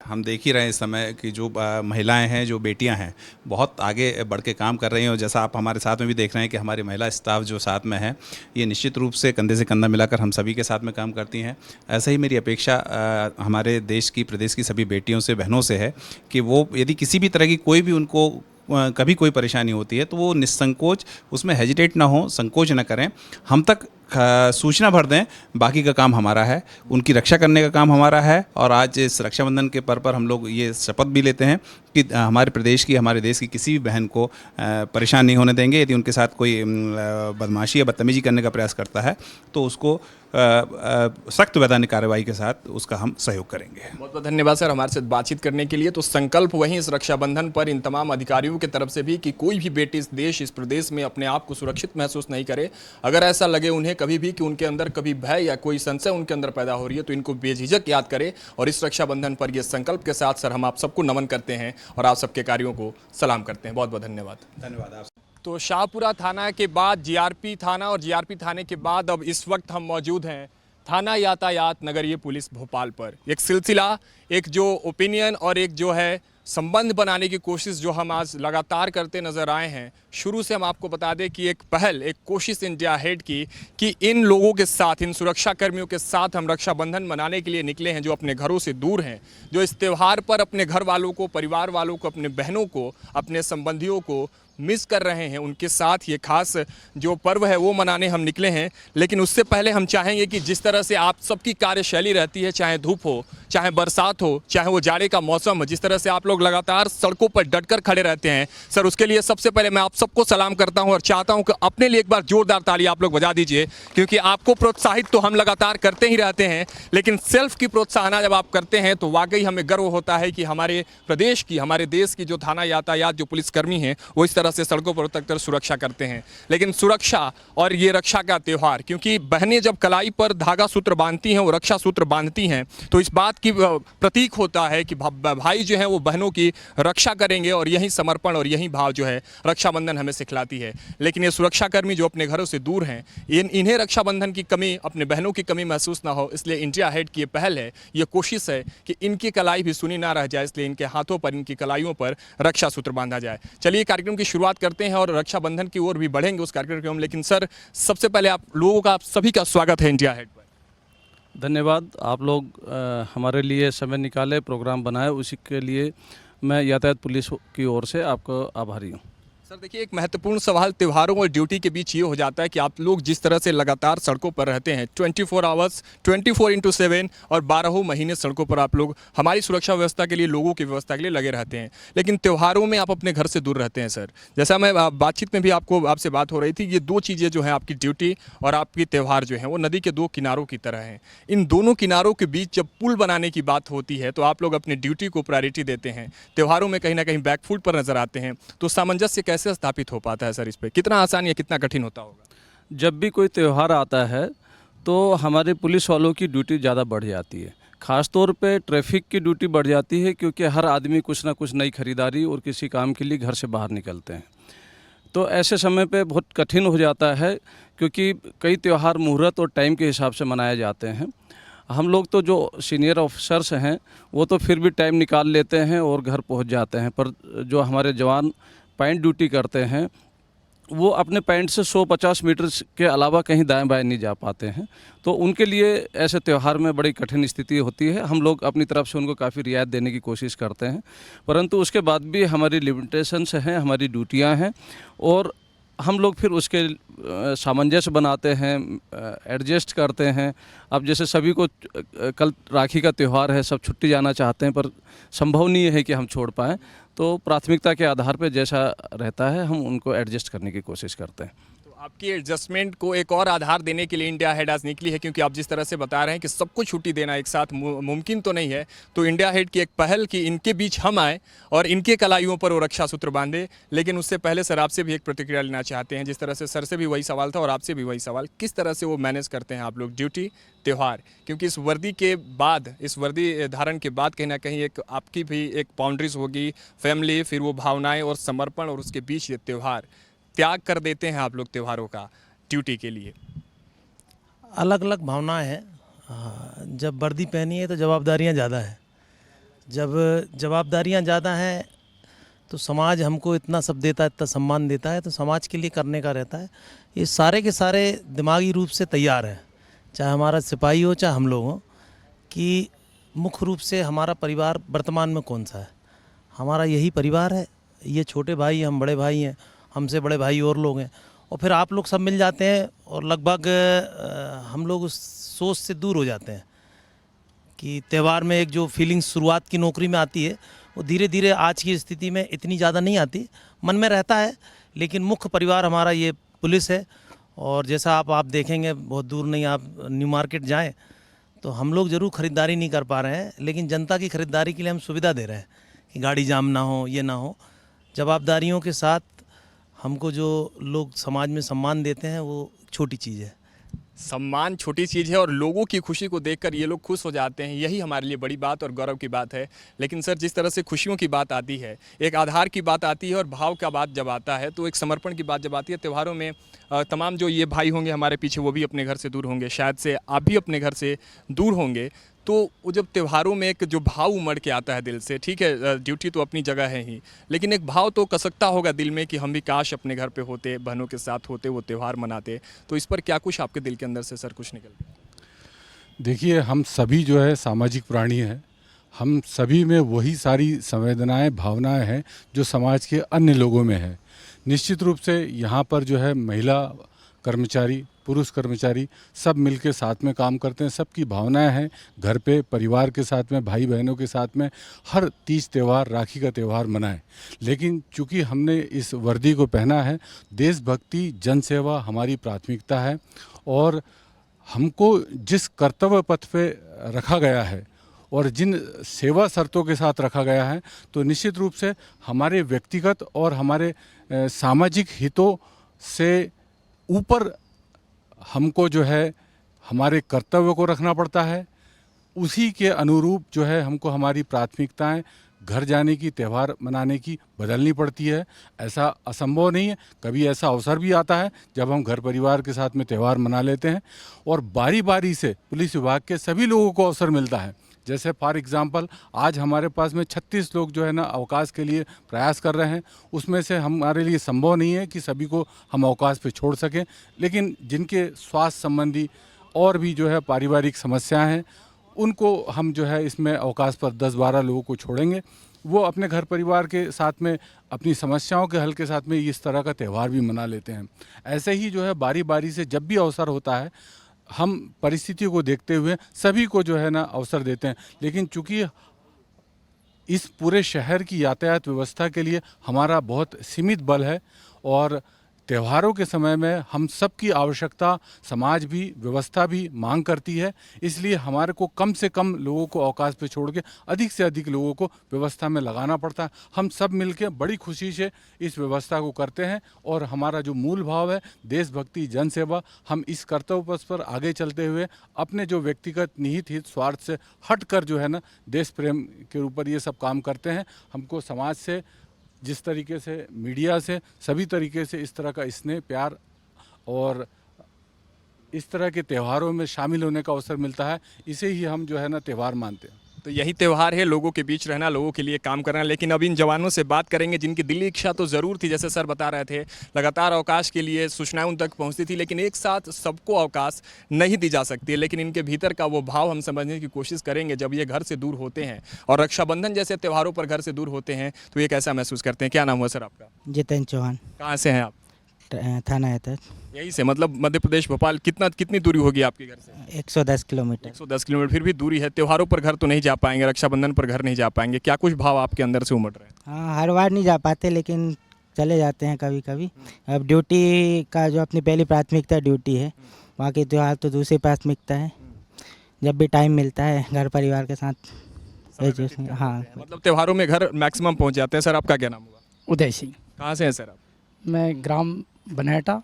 Speaker 8: हम देख ही रहे हैं इस समय कि जो महिलाएं हैं, जो बेटियां हैं, बहुत आगे बढ़ के काम कर रही हैं। और जैसा आप हमारे साथ में भी देख रहे हैं कि हमारी महिला स्टाफ जो साथ में है, ये निश्चित रूप से कंधे से कंधा मिलाकर हम सभी के साथ में काम करती हैं। ऐसा ही मेरी अपेक्षा हमारे देश की, प्रदेश की सभी बेटियों से, बहनों से है कि वो यदि किसी भी तरह की कोई भी उनको कभी कोई परेशानी होती है तो वो निसंकोच उसमें हेजिटेट ना हो, संकोच ना करें, हम तक सूचना भर दें, बाकी का काम हमारा है, उनकी रक्षा करने का काम हमारा है। और आज इस रक्षाबंधन के पर्व पर हम लोग ये शपथ भी लेते हैं कि हमारे प्रदेश की, हमारे देश की किसी भी बहन को परेशान नहीं होने देंगे। यदि उनके साथ कोई बदमाशी या बदतमीजी करने का प्रयास करता है तो उसको सख्त वैधानिक कार्रवाई के साथ उसका हम सहयोग करेंगे।
Speaker 1: बहुत बहुत धन्यवाद सर हमारे साथ बातचीत करने के लिए। तो संकल्प वहीं इस रक्षाबंधन पर इन तमाम अधिकारियों की तरफ से भी कि कोई भी बेटी इस देश, इस प्रदेश में अपने आप को सुरक्षित महसूस नहीं करे। अगर ऐसा लगे उन्हें कभी भी कि उनके अंदर कभी भय या कोई संशय उनके अंदर पैदा हो रही है तो इनको बेझिझक याद करे। और इस रक्षाबंधन पर ये संकल्प के साथ सर हम आप सबको नमन करते हैं और आप सबके कार्यों को सलाम करते हैं। बहुत बहुत धन्यवाद।
Speaker 8: धन्यवाद।
Speaker 1: तो शाहपुरा थाना के बाद जीआरपी थाना और जीआरपी थाने के बाद अब इस वक्त हम मौजूद हैं थाना यातायात नगरीय पुलिस भोपाल पर। एक सिलसिला, एक जो ओपिनियन और एक जो है संबंध बनाने की कोशिश जो हम आज लगातार करते नज़र आए हैं। शुरू से हम आपको बता दें कि एक पहल, एक कोशिश इंडिया हेड की कि इन लोगों के साथ, इन सुरक्षा कर्मियों के साथ हम रक्षाबंधन मनाने के लिए निकले हैं जो अपने घरों से दूर हैं, जो इस त्यौहार पर अपने घर वालों को, परिवार वालों को, अपने बहनों को, अपने संबंधियों को मिस कर रहे हैं। उनके साथ ये खास जो पर्व है वो मनाने हम निकले हैं। लेकिन उससे पहले हम चाहेंगे कि जिस तरह से आप सबकी कार्यशैली रहती है, चाहे धूप हो, चाहे बरसात हो, चाहे वो जाड़े का मौसम हो, जिस तरह से आप लोग लगातार सड़कों पर डटकर खड़े रहते हैं सर, उसके लिए सबसे पहले मैं आप सबको सलाम करता हूं और चाहता हूं कि अपने लिए एक बार जोरदार ताली आप लोग बजा दीजिए। क्योंकि आपको प्रोत्साहित तो हम लगातार करते ही रहते हैं, लेकिन सेल्फ की प्रोत्साहन जब आप करते हैं तो वाकई हमें गर्व होता है कि हमारे प्रदेश की, हमारे देश की जो थाना यातायात जो पुलिसकर्मी हैं वो इस तरह से सड़कों पर उतरकर सुरक्षा करते हैं। लेकिन सुरक्षा और ये रक्षा का त्यौहार, क्योंकि बहनें जब कलाई पर धागा सूत्र बांधती हैं, वो रक्षा सूत्र बांधती हैं, तो इस बात की प्रतीक होता है कि भाई जो है वो बहनों की रक्षा करेंगे। और यही समर्पण और यही भाव जो है रक्षाबंधन हमें सिखलाती है। लेकिन ये सुरक्षाकर्मी जो अपने घरों से दूर हैं, इन्हें रक्षाबंधन की कमी, अपने बहनों की कमी महसूस ना हो, इसलिए इंडिया हेड की ये पहल है, ये कोशिश है कि इनकी कलाई भी सुनी ना रह जाए, इसलिए इनके हाथों पर, इनकी कलाइयों पर रक्षा सूत्र बांधा जाए। चलिए कार्यक्रम की शुरुआत करते हैं और रक्षाबंधन की ओर भी बढ़ेंगे उस कार्यक्रम। लेकिन सर सबसे पहले आप लोगों का, आप सभी का स्वागत है इंडिया हेड पर।
Speaker 6: धन्यवाद। आप लोग हमारे लिए समय निकाले, प्रोग्राम बनाए, उसी के लिए मैं यातायात पुलिस की ओर से आपको आभारी हूँ।
Speaker 1: सर देखिए, एक महत्वपूर्ण सवाल त्योहारों और ड्यूटी के बीच ये हो जाता है कि आप लोग जिस तरह से लगातार सड़कों पर रहते हैं, 24 आवर्स, 24x7 और 12 महीने सड़कों पर आप लोग हमारी सुरक्षा व्यवस्था के लिए, लोगों की व्यवस्था के लिए लगे रहते हैं। लेकिन त्योहारों में आप अपने घर से दूर रहते हैं सर। जैसा मैं बातचीत में भी आपसे बात हो रही थी, ये दो चीज़ें जो हैं, आपकी ड्यूटी और आपकी त्यौहार जो हैं, वो नदी के दो किनारों की तरह हैं। इन दोनों किनारों के बीच जब पुल बनाने की बात होती है तो आप लोग अपनी ड्यूटी को प्रायोरिटी देते हैं, त्योहारों में कहीं ना कहीं बैकफुट पर नजर आते हैं। तो सामंजस्य कैसे स्थापित हो पाता है सर? इस पे कितना आसान या कितना कठिन होता होगा?
Speaker 6: जब भी कोई त्यौहार आता है तो हमारे पुलिस वालों की ड्यूटी ज़्यादा बढ़ जाती है। ख़ास तौर पे ट्रैफिक की ड्यूटी बढ़ जाती है, क्योंकि हर आदमी कुछ ना कुछ नई खरीदारी और किसी काम के लिए घर से बाहर निकलते हैं। तो ऐसे समय पे बहुत कठिन हो जाता है, क्योंकि कई त्यौहार मुहूर्त और टाइम के हिसाब से मनाए जाते हैं। हम लोग तो जो सीनियर ऑफिसर्स हैं वो तो फिर भी टाइम निकाल लेते हैं और घर पहुंच जाते हैं, पर जो हमारे जवान पॉइंट ड्यूटी करते हैं वो अपने पॉइंट से 150 मीटर के अलावा कहीं दाएं बाएं नहीं जा पाते हैं। तो उनके लिए ऐसे त्यौहार में बड़ी कठिन स्थिति होती है। हम लोग अपनी तरफ से उनको काफ़ी रियायत देने की कोशिश करते हैं, परंतु उसके बाद भी हमारी लिमिटेशंस हैं, हमारी ड्यूटियां हैं, और हम लोग फिर उसके सामंजस्य बनाते हैं, एडजस्ट करते हैं। अब जैसे सभी को कल राखी का त्यौहार है, सब छुट्टी जाना चाहते हैं, पर संभव नहीं है कि हम छोड़ पाएँ। तो प्राथमिकता के आधार पर जैसा रहता है हम उनको एडजस्ट करने की कोशिश करते हैं।
Speaker 1: आपकी एडजस्टमेंट को एक और आधार देने के लिए इंडिया हेड आज निकली है, क्योंकि आप जिस तरह से बता रहे हैं कि सबको छुट्टी देना एक साथ मुमकिन तो नहीं है। तो इंडिया हेड की एक पहल कि इनके बीच हम आए और इनके कलाइयों पर वो रक्षा सूत्र बांधे। लेकिन उससे पहले सर आपसे भी एक प्रतिक्रिया लेना चाहते हैं। जिस तरह से सर से भी वही सवाल था और आपसे भी वही सवाल, किस तरह से वो मैनेज करते हैं आप लोग ड्यूटी, त्यौहार? क्योंकि इस वर्दी के बाद, इस वर्दी धारण के बाद कहीं ना कहीं एक आपकी भी एक बाउंड्रीज होगी, फैमिली, फिर वो भावनाएँ और समर्पण, और उसके बीच ये त्यौहार त्याग कर देते हैं आप लोग त्योहारों का ड्यूटी के लिए।
Speaker 14: अलग अलग भावनाएं हैं। जब वर्दी पहनी है तो जवाबदारियां ज़्यादा है। जब जवाबदारियां ज़्यादा हैं तो समाज हमको इतना सब देता है, इतना सम्मान देता है, तो समाज के लिए करने का रहता है। ये सारे के सारे दिमागी रूप से तैयार हैं, चाहे हमारा सिपाही हो चाहे हम लोग हों, कि मुख्य रूप से हमारा परिवार वर्तमान में कौन सा है। हमारा यही परिवार है। ये छोटे भाई, हम बड़े भाई हैं, हमसे बड़े भाई और लोग हैं, और फिर आप लोग सब मिल जाते हैं और लगभग हम लोग उस सोच से दूर हो जाते हैं कि त्यौहार में एक जो फीलिंग शुरुआत की नौकरी में आती है वो धीरे धीरे आज की स्थिति में इतनी ज़्यादा नहीं आती, मन में रहता है, लेकिन मुख्य परिवार हमारा ये पुलिस है। और जैसा आप देखेंगे, बहुत दूर नहीं, आप न्यू मार्केट जाएं तो हम लोग ज़रूर ख़रीदारी नहीं कर पा रहे हैं, लेकिन जनता की ख़रीदारी के लिए हम सुविधा दे रहे हैं कि गाड़ी जाम ना हो, ये ना हो। जवाबदारियों के साथ हमको जो लोग समाज में सम्मान देते हैं वो छोटी चीज़ है।
Speaker 1: सम्मान छोटी चीज़ है और लोगों की खुशी को देखकर ये लोग खुश हो जाते हैं, यही हमारे लिए बड़ी बात और गौरव की बात है। लेकिन सर, जिस तरह से खुशियों की बात आती है, एक आधार की बात आती है और भाव का बात जब आता है, तो एक समर्पण की बात जब आती है त्योहारों में, तमाम जो ये भाई होंगे हमारे पीछे वो भी अपने घर से दूर होंगे, शायद से आप भी अपने घर से दूर होंगे, तो वो जब त्योहारों में एक जो भाव उमड़ के आता है दिल से, ठीक है ड्यूटी तो अपनी जगह है ही, लेकिन एक भाव तो कसकता होगा दिल में कि हम भी काश अपने घर पे होते, बहनों के साथ होते, वो त्यौहार मनाते। तो इस पर क्या कुछ आपके दिल के अंदर से सर कुछ निकल गया?
Speaker 9: देखिए, हम सभी जो है सामाजिक प्राणी हैं, हम सभी में वही सारी संवेदनाएं, भावनाएं हैं जो समाज के अन्य लोगों में है। निश्चित रूप से यहाँ पर जो है महिला कर्मचारी, पुरुष कर्मचारी सब मिलके साथ में काम करते हैं, सबकी भावनाएं हैं घर पे परिवार के साथ में, भाई बहनों के साथ में हर तीज त्यौहार, राखी का त्यौहार मनाएं। लेकिन चूंकि हमने इस वर्दी को पहना है, देशभक्ति, जनसेवा हमारी प्राथमिकता है और हमको जिस कर्तव्य पथ पे रखा गया है और जिन सेवा शर्तों के साथ रखा गया है, तो निश्चित रूप से हमारे व्यक्तिगत और हमारे सामाजिक हितों से ऊपर हमको जो है हमारे कर्तव्य को रखना पड़ता है। उसी के अनुरूप जो है हमको हमारी प्राथमिकताएं घर जाने की, त्यौहार मनाने की बदलनी पड़ती है। ऐसा असंभव नहीं है, कभी ऐसा अवसर भी आता है जब हम घर परिवार के साथ में त्यौहार मना लेते हैं और बारी बारी से पुलिस विभाग के सभी लोगों को अवसर मिलता है। जैसे फॉर एग्जांपल आज हमारे पास में 36 लोग जो है ना अवकाश के लिए प्रयास कर रहे हैं, उसमें से हमारे लिए संभव नहीं है कि सभी को हम अवकाश पे छोड़ सकें, लेकिन जिनके स्वास्थ्य संबंधी और भी जो है पारिवारिक समस्याएं हैं, उनको हम जो है इसमें अवकाश पर 10-12 लोगों को छोड़ेंगे। वो अपने घर परिवार के साथ में अपनी समस्याओं के हल के साथ में इस तरह का त्यौहार भी मना लेते हैं। ऐसे ही जो है बारी बारी से जब भी अवसर होता है, हम परिस्थितियों को देखते हुए सभी को जो है ना अवसर देते हैं। लेकिन चूंकि इस पूरे शहर की यातायात व्यवस्था के लिए हमारा बहुत सीमित बल है और त्योहारों के समय में हम सबकी आवश्यकता समाज भी, व्यवस्था भी मांग करती है, इसलिए हमारे को कम से कम लोगों को अवकाश पे छोड़ के अधिक से अधिक लोगों को व्यवस्था में लगाना पड़ता है। हम सब मिलके बड़ी खुशी से इस व्यवस्था को करते हैं और हमारा जो मूल भाव है देशभक्ति, जनसेवा, हम इस कर्तव्य पथ पर आगे चलते हुए अपने जो व्यक्तिगत निहित हित स्वार्थ से हट कर जो है ना देश प्रेम के ऊपर ये सब काम करते हैं। हमको समाज से, जिस तरीके से मीडिया से, सभी तरीके से इस तरह का स्नेह, प्यार और इस तरह के त्योहारों में शामिल होने का अवसर मिलता है, इसे ही हम जो है ना त्यौहार मानते हैं।
Speaker 1: तो यही त्यौहार है, लोगों के बीच रहना, लोगों के लिए काम करना। लेकिन अब इन जवानों से बात करेंगे जिनकी दिली इच्छा तो ज़रूर थी, जैसे सर बता रहे थे, लगातार अवकाश के लिए सूचनाएं उन तक पहुंचती थी, लेकिन एक साथ सबको अवकाश नहीं दी जा सकती। लेकिन इनके भीतर का वो भाव हम समझने की कोशिश करेंगे। जब ये घर से दूर होते हैं और रक्षाबंधन जैसे त्योहारों पर घर से दूर होते हैं, तो ये कैसा महसूस करते हैं? क्या नाम हुआ सर आपका?
Speaker 15: जितेंद्र चौहान।
Speaker 1: कहाँ से हैं आप?
Speaker 15: थाना है तक।
Speaker 1: यही से, मतलब मध्य प्रदेश, भोपाल। कितनी दूरी होगी आपके घर से?
Speaker 15: 110 किलोमीटर।
Speaker 1: 110 किलोमीटर, फिर भी दूरी है। त्योहारों पर घर तो नहीं जा पाएंगे, रक्षाबंधन पर घर नहीं जा पाएंगे, क्या कुछ भाव आपके अंदर से उमड़ रहे हैं?
Speaker 15: हाँ, हर बार नहीं जा पाते, लेकिन चले जाते हैं कभी कभी। अब ड्यूटी का जो अपनी पहली प्राथमिकता ड्यूटी है, बाकी त्यौहार तो दूसरी प्राथमिकता है। जब भी टाइम मिलता है घर परिवार के साथ हाँ,
Speaker 1: मतलब त्योहारों में घर मैक्सिमम पहुँच जाते हैं। सर आपका क्या नाम हुआ?
Speaker 16: उदय सिंह।
Speaker 1: कहाँ से हैं सर आप?
Speaker 16: मैं ग्राम बनैटा,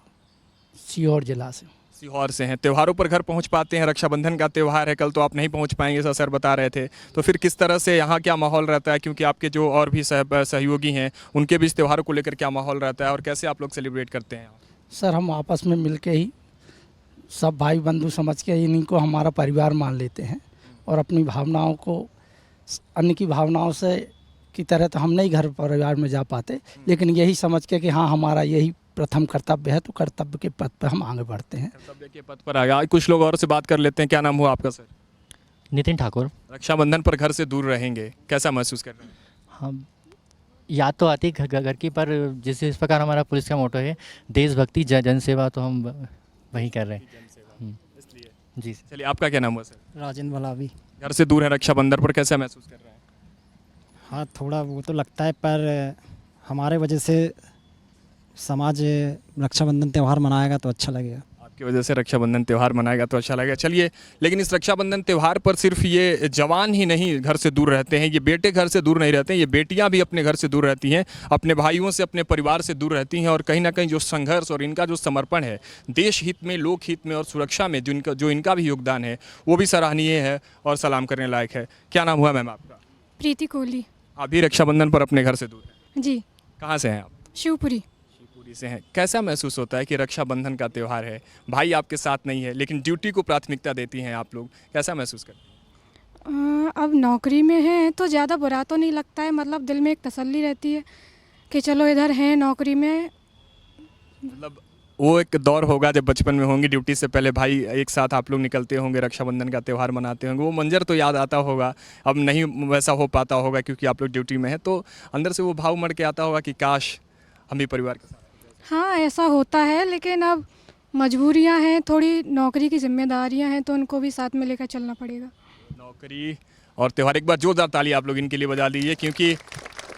Speaker 16: सीहोर जिला से।
Speaker 1: सीहोर से हैं। त्योहारों पर घर पहुंच पाते हैं? रक्षाबंधन का त्यौहार है कल, तो आप नहीं पहुंच पाएंगे, ऐसा सर बता रहे थे। तो फिर किस तरह से यहाँ क्या माहौल रहता है, क्योंकि आपके जो और भी सहयोगी हैं उनके बीच त्योहारों को लेकर क्या माहौल रहता है और कैसे आप लोग सेलिब्रेट करते हैं?
Speaker 16: सर हम आपस में मिल के ही सब भाई बंधु समझ के इन्हीं को हमारा परिवार मान लेते हैं और अपनी भावनाओं को अन्य की भावनाओं से की तरह तो हम नहीं घर परिवार में जा पाते, लेकिन यही समझ के कि हाँ हमारा यही प्रथम कर्तव्य है, तो कर्तव्य के पथ पर हम आगे बढ़ते हैं।
Speaker 1: कर्तव्य के पथ पर आगे। कुछ लोग और से बात कर लेते हैं। क्या नाम हुआ आपका सर?
Speaker 17: नितिन ठाकुर।
Speaker 1: रक्षाबंधन पर घर से दूर रहेंगे, कैसा महसूस कर रहे हैं?
Speaker 17: हम याद तो आती घर की, पर जिस प्रकार हमारा पुलिस का मोटो है देशभक्ति जनसेवा, तो हम वही कर रहे हैं। जी सर।
Speaker 1: चलिए, आपका क्या नाम हुआ सर?
Speaker 18: राजेंद्र भलावी।
Speaker 1: घर से दूर है रक्षाबंधन पर, कैसा महसूस कर रहे हैं?
Speaker 18: हाँ, थोड़ा वो तो लगता है, पर हमारे वजह से समाज रक्षाबंधन त्यौहार मनाएगा तो अच्छा लगेगा।
Speaker 1: आपकी वजह से रक्षाबंधन त्यौहार मनाएगा तो अच्छा लगेगा। चलिए, लेकिन इस रक्षाबंधन त्यौहार पर सिर्फ ये जवान ही नहीं घर से दूर रहते हैं, ये बेटे घर से दूर नहीं रहते हैं, ये बेटियां भी अपने घर से दूर रहती हैं, अपने भाइयों से, अपने परिवार से दूर रहती हैं। और कहीं ना कहीं जो संघर्ष और इनका जो समर्पण है देश हित में, लोक हित में और सुरक्षा में, जो इनका भी योगदान है वो भी सराहनीय है और सलाम करने लायक है। क्या नाम हुआ मैम आपका?
Speaker 19: प्रीति कोहली।
Speaker 1: आप भी रक्षाबंधन पर अपने घर से दूर हैं?
Speaker 19: जी।
Speaker 1: कहाँ से हैं आप?
Speaker 19: शिवपुरी।
Speaker 1: से हैं। कैसा महसूस होता है कि रक्षाबंधन का त्यौहार है, भाई आपके साथ नहीं है, लेकिन ड्यूटी को प्राथमिकता देती हैं आप लोग, कैसा महसूस करते हैं?
Speaker 19: अब नौकरी में हैं तो ज़्यादा बुरा तो नहीं लगता है, मतलब दिल में एक तसल्ली रहती है कि चलो इधर हैं नौकरी में।
Speaker 1: मतलब वो एक दौर होगा जब बचपन में होंगे, ड्यूटी से पहले भाई एक साथ आप लोग निकलते होंगे, रक्षाबंधन का त्यौहार मनाते होंगे, वो मंजर तो याद आता होगा। अब नहीं वैसा हो पाता होगा क्योंकि आप लोग ड्यूटी में हैं, तो अंदर से वो भाव मर के आता होगा कि काश हम भी परिवार के साथ।
Speaker 19: हाँ, ऐसा होता है, लेकिन अब मजबूरियां हैं, थोड़ी नौकरी की जिम्मेदारियां हैं, तो उनको भी साथ में लेकर चलना पड़ेगा।
Speaker 1: नौकरी और त्यौहार, एक बार जोरदार ताली आप लोग इनके लिए बजा दीजिए, क्योंकि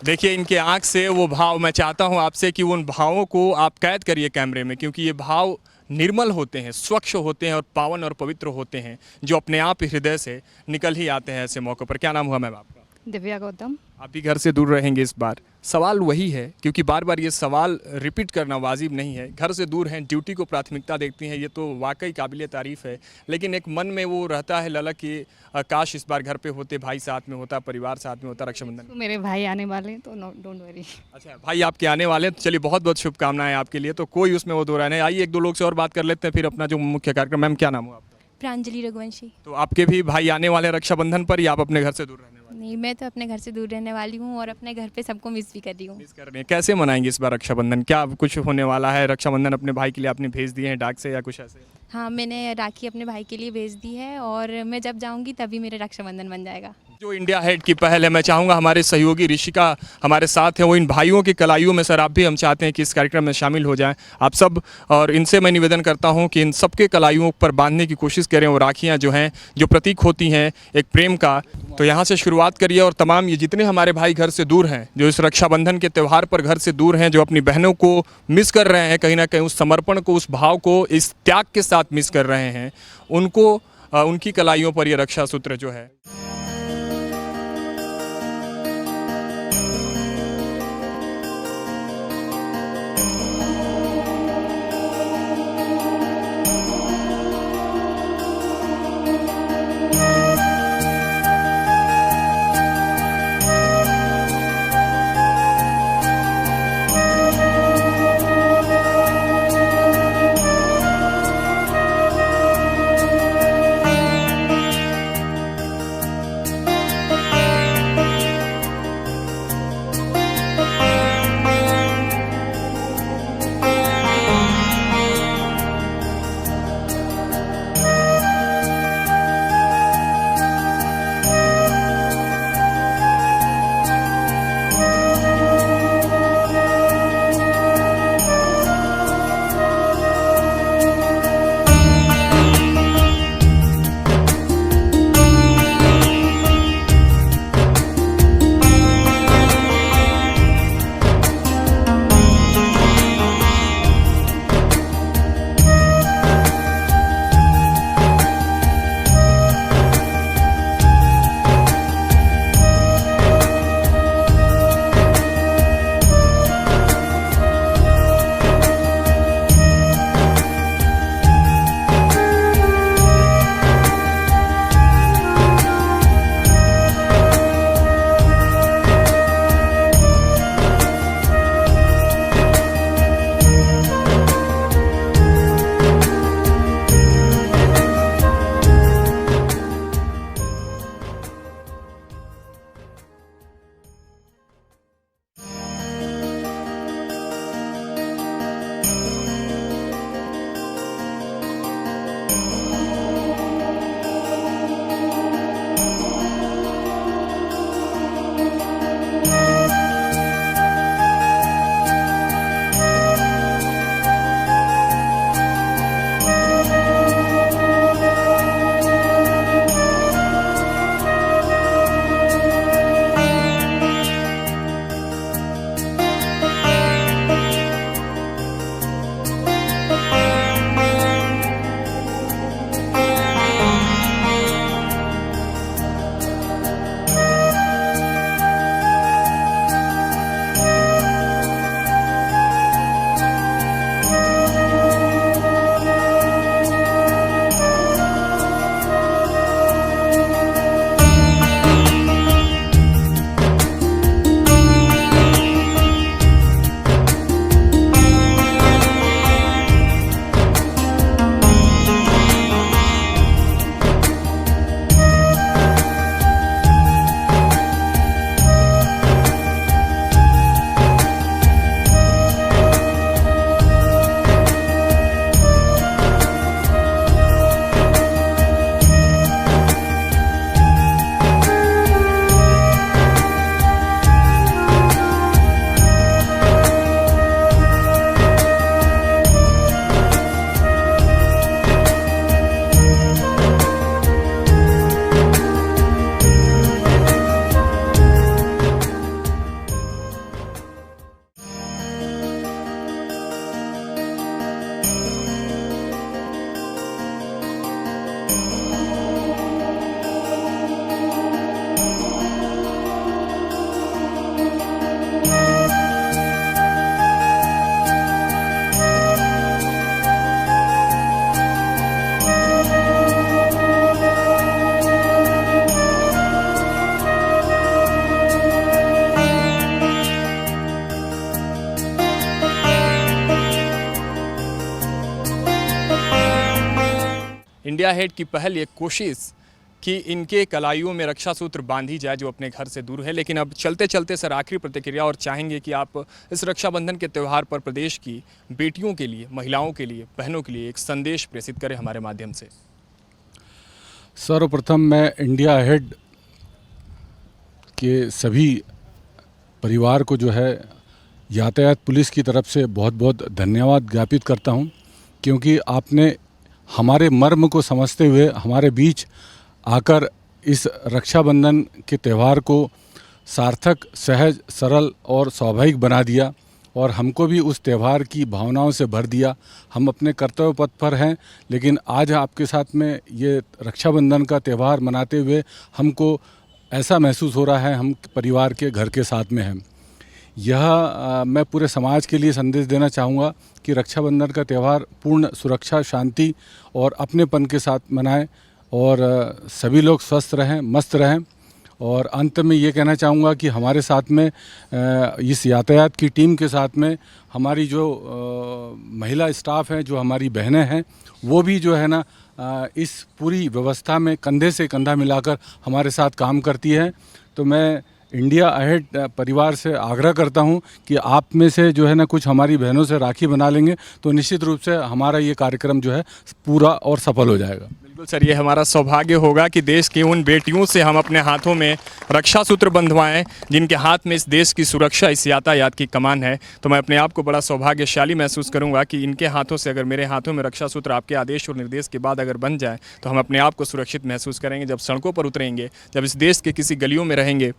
Speaker 1: देखिए इनके आंख से वो भाव, मैं चाहता हूं आपसे कि उन भावों को आप कैद करिए कैमरे में, क्योंकि ये भाव निर्मल होते हैं, स्वच्छ होते हैं और पावन और पवित्र होते हैं, जो अपने आप हृदय से निकल ही आते हैं ऐसे मौक़ों पर। क्या नाम हुआ मैम आपका?
Speaker 3: दिव्या गौतम।
Speaker 1: आप भी घर से दूर रहेंगे इस बार। सवाल वही है, क्योंकि बार बार ये सवाल रिपीट करना वाजिब नहीं है। घर से दूर हैं, ड्यूटी को प्राथमिकता देखती हैं, ये तो वाकई काबिल तारीफ़ है, लेकिन एक मन में वो रहता है ललक कि काश इस बार घर पे होते, भाई साथ में होता, परिवार साथ में होता रक्षाबंधन।
Speaker 3: तो मेरे भाई आने वाले हैं तो डोंट वरी।
Speaker 1: अच्छा, भाई आपके आने वाले हैं, चलिए बहुत बहुत शुभकामनाएं आपके लिए, तो कोई उसमें वो दो राय नहीं। आइए एक दो लोग से और बात कर लेते हैं, फिर अपना जो मुख्य कार्यक्रम। मैम क्या नाम हुआ आपका?
Speaker 19: प्रांजलि रघुवंशी।
Speaker 1: तो आपके भी भाई आने वाले रक्षाबंधन पर, या आप अपने घर से दूर रहने वाले?
Speaker 19: नहीं, मैं तो अपने घर से दूर रहने वाली हूँ और अपने घर पे सबको मिस भी कर रही हूँ।
Speaker 1: मिस कर रहे हैं। कैसे मनाएंगे इस बार रक्षाबंधन? क्या कुछ होने वाला है? रक्षाबंधन अपने भाई के लिए आपने भेज दिए हैं डाक से या कुछ ऐसे?
Speaker 19: हाँ, मैंने राखी अपने भाई के लिए भेज दी है और मैं जब जाऊँगी तभी मेरा रक्षाबंधन बन जाएगा।
Speaker 1: जो इंडिया हेड की पहल है, मैं चाहूँगा हमारे सहयोगी ऋषिका हमारे साथ हैं, वो इन भाइयों की कलाइयों में सर आप भी हम चाहते हैं कि इस कार्यक्रम में शामिल हो जाएं आप सब, और इनसे मैं निवेदन करता हूं कि इन सबके कलाइयों पर बांधने की कोशिश करें। वो राखियां जो हैं, जो प्रतीक होती हैं एक प्रेम का, तो यहाँ से शुरुआत करिए। और तमाम ये जितने हमारे भाई घर से दूर हैं, जो इस रक्षाबंधन के त्यौहार पर घर से दूर हैं, जो अपनी बहनों को मिस कर रहे हैं, कहीं ना कहीं उस समर्पण को, उस भाव को, इस त्याग के साथ मिस कर रहे हैं, उनको उनकी कलाइयों पर ये रक्षा सूत्र जो है इंडिया हेड की पहल ये कोशिश कि इनके कलाइयों में रक्षा सूत्र बांधी जाए जो अपने घर से दूर है। लेकिन अब चलते चलते सर आखिरी प्रतिक्रिया और चाहेंगे कि आप इस रक्षाबंधन के त्यौहार पर प्रदेश की बेटियों के लिए, महिलाओं के लिए, बहनों के लिए एक संदेश प्रेषित करें हमारे माध्यम से।
Speaker 9: सर्वप्रथम मैं इंडिया हेड के सभी परिवार को जो है यातायात पुलिस की तरफ से बहुत बहुत धन्यवाद ज्ञापित करता हूं, क्योंकि आपने हमारे मर्म को समझते हुए हमारे बीच आकर इस रक्षाबंधन के त्यौहार को सार्थक, सहज, सरल और स्वाभाविक बना दिया और हमको भी उस त्यौहार की भावनाओं से भर दिया। हम अपने कर्तव्य पथ पर हैं, लेकिन आज आपके साथ में ये रक्षाबंधन का त्यौहार मनाते हुए हमको ऐसा महसूस हो रहा है हम परिवार के घर के साथ में हैं। यह मैं पूरे समाज के लिए संदेश देना चाहूँगा कि रक्षाबंधन का त्यौहार पूर्ण सुरक्षा, शांति और अपनेपन के साथ मनाएं और सभी लोग स्वस्थ रहें, मस्त रहें। और अंत में ये कहना चाहूँगा कि हमारे साथ में इस यातायात की टीम के साथ में हमारी जो महिला स्टाफ हैं, जो हमारी बहनें हैं, वो भी जो है ना इस पूरी व्यवस्था में कंधे से कंधा मिलाकर हमारे साथ काम करती हैं। तो मैं इंडिया अहेड परिवार से आग्रह करता हूं कि आप में से जो है ना कुछ हमारी बहनों से राखी बना लेंगे तो निश्चित रूप से हमारा ये कार्यक्रम जो है पूरा और सफल हो जाएगा।
Speaker 1: बिल्कुल सर, ये हमारा सौभाग्य होगा कि देश की उन बेटियों से हम अपने हाथों में रक्षा सूत्र बंधवाएं जिनके हाथ में इस देश की सुरक्षा, इस यातायात की कमान है। तो मैं अपने आप को बड़ा सौभाग्यशाली महसूस करूंगा कि इनके हाथों से, अगर मेरे हाथों में रक्षा सूत्र आपके आदेश और निर्देश के बाद अगर बन जाए तो हम अपने आप को सुरक्षित महसूस करेंगे। जब सड़कों पर उतरेंगे, जब इस देश के किसी गलियों में रहेंगे।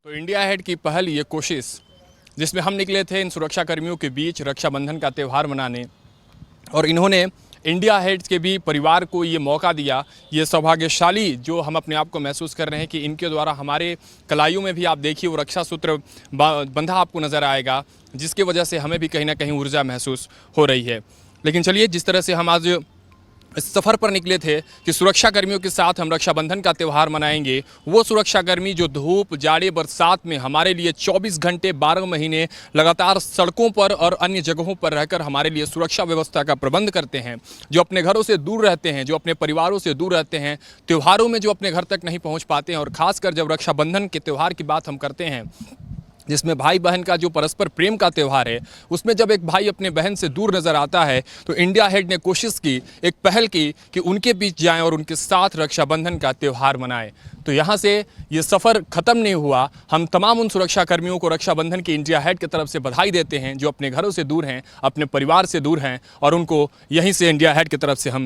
Speaker 1: इंडिया हेड की पहल ये कोशिश जिसमें हम निकले थे इन सुरक्षा कर्मियों के बीच रक्षाबंधन का त्यौहार मनाने, और इन्होंने इंडिया हेड के भी परिवार को ये मौका दिया। ये सौभाग्यशाली जो हम अपने आप को महसूस कर रहे हैं कि इनके द्वारा हमारे कलाइयों में भी आप देखिए वो रक्षा सूत्र बंधा आपको नज़र आएगा, जिसकी वजह से हमें भी कहीं ना कहीं ऊर्जा महसूस हो रही है। लेकिन चलिए, जिस तरह से हम आज इस सफ़र पर निकले थे कि सुरक्षा कर्मियों के साथ हम रक्षाबंधन का त्यौहार मनाएंगे, वो सुरक्षाकर्मी जो धूप, जाड़े, बरसात में हमारे लिए 24 घंटे 12 महीने लगातार सड़कों पर और अन्य जगहों पर रहकर हमारे लिए सुरक्षा व्यवस्था का प्रबंध करते हैं, जो अपने घरों से दूर रहते हैं, जो अपने परिवारों से दूर रहते हैं, त्योहारों में जो अपने घर तक नहीं पहुँच पाते हैं, और ख़ासकर जब रक्षाबंधन के त्यौहार की बात हम करते हैं जिसमें भाई बहन का जो परस्पर प्रेम का त्यौहार है, उसमें जब एक भाई अपने बहन से दूर नज़र आता है तो इंडिया हेड ने कोशिश की, एक पहल की कि उनके बीच जाएं और उनके साथ रक्षाबंधन का त्यौहार मनाएं। तो यहाँ से ये सफ़र ख़त्म नहीं हुआ। हम तमाम उन सुरक्षा कर्मियों को रक्षाबंधन की इंडिया हेड की तरफ से बधाई देते हैं जो अपने घरों से दूर हैं, अपने परिवार से दूर हैं, और उनको यहीं से इंडिया हेड की तरफ से हम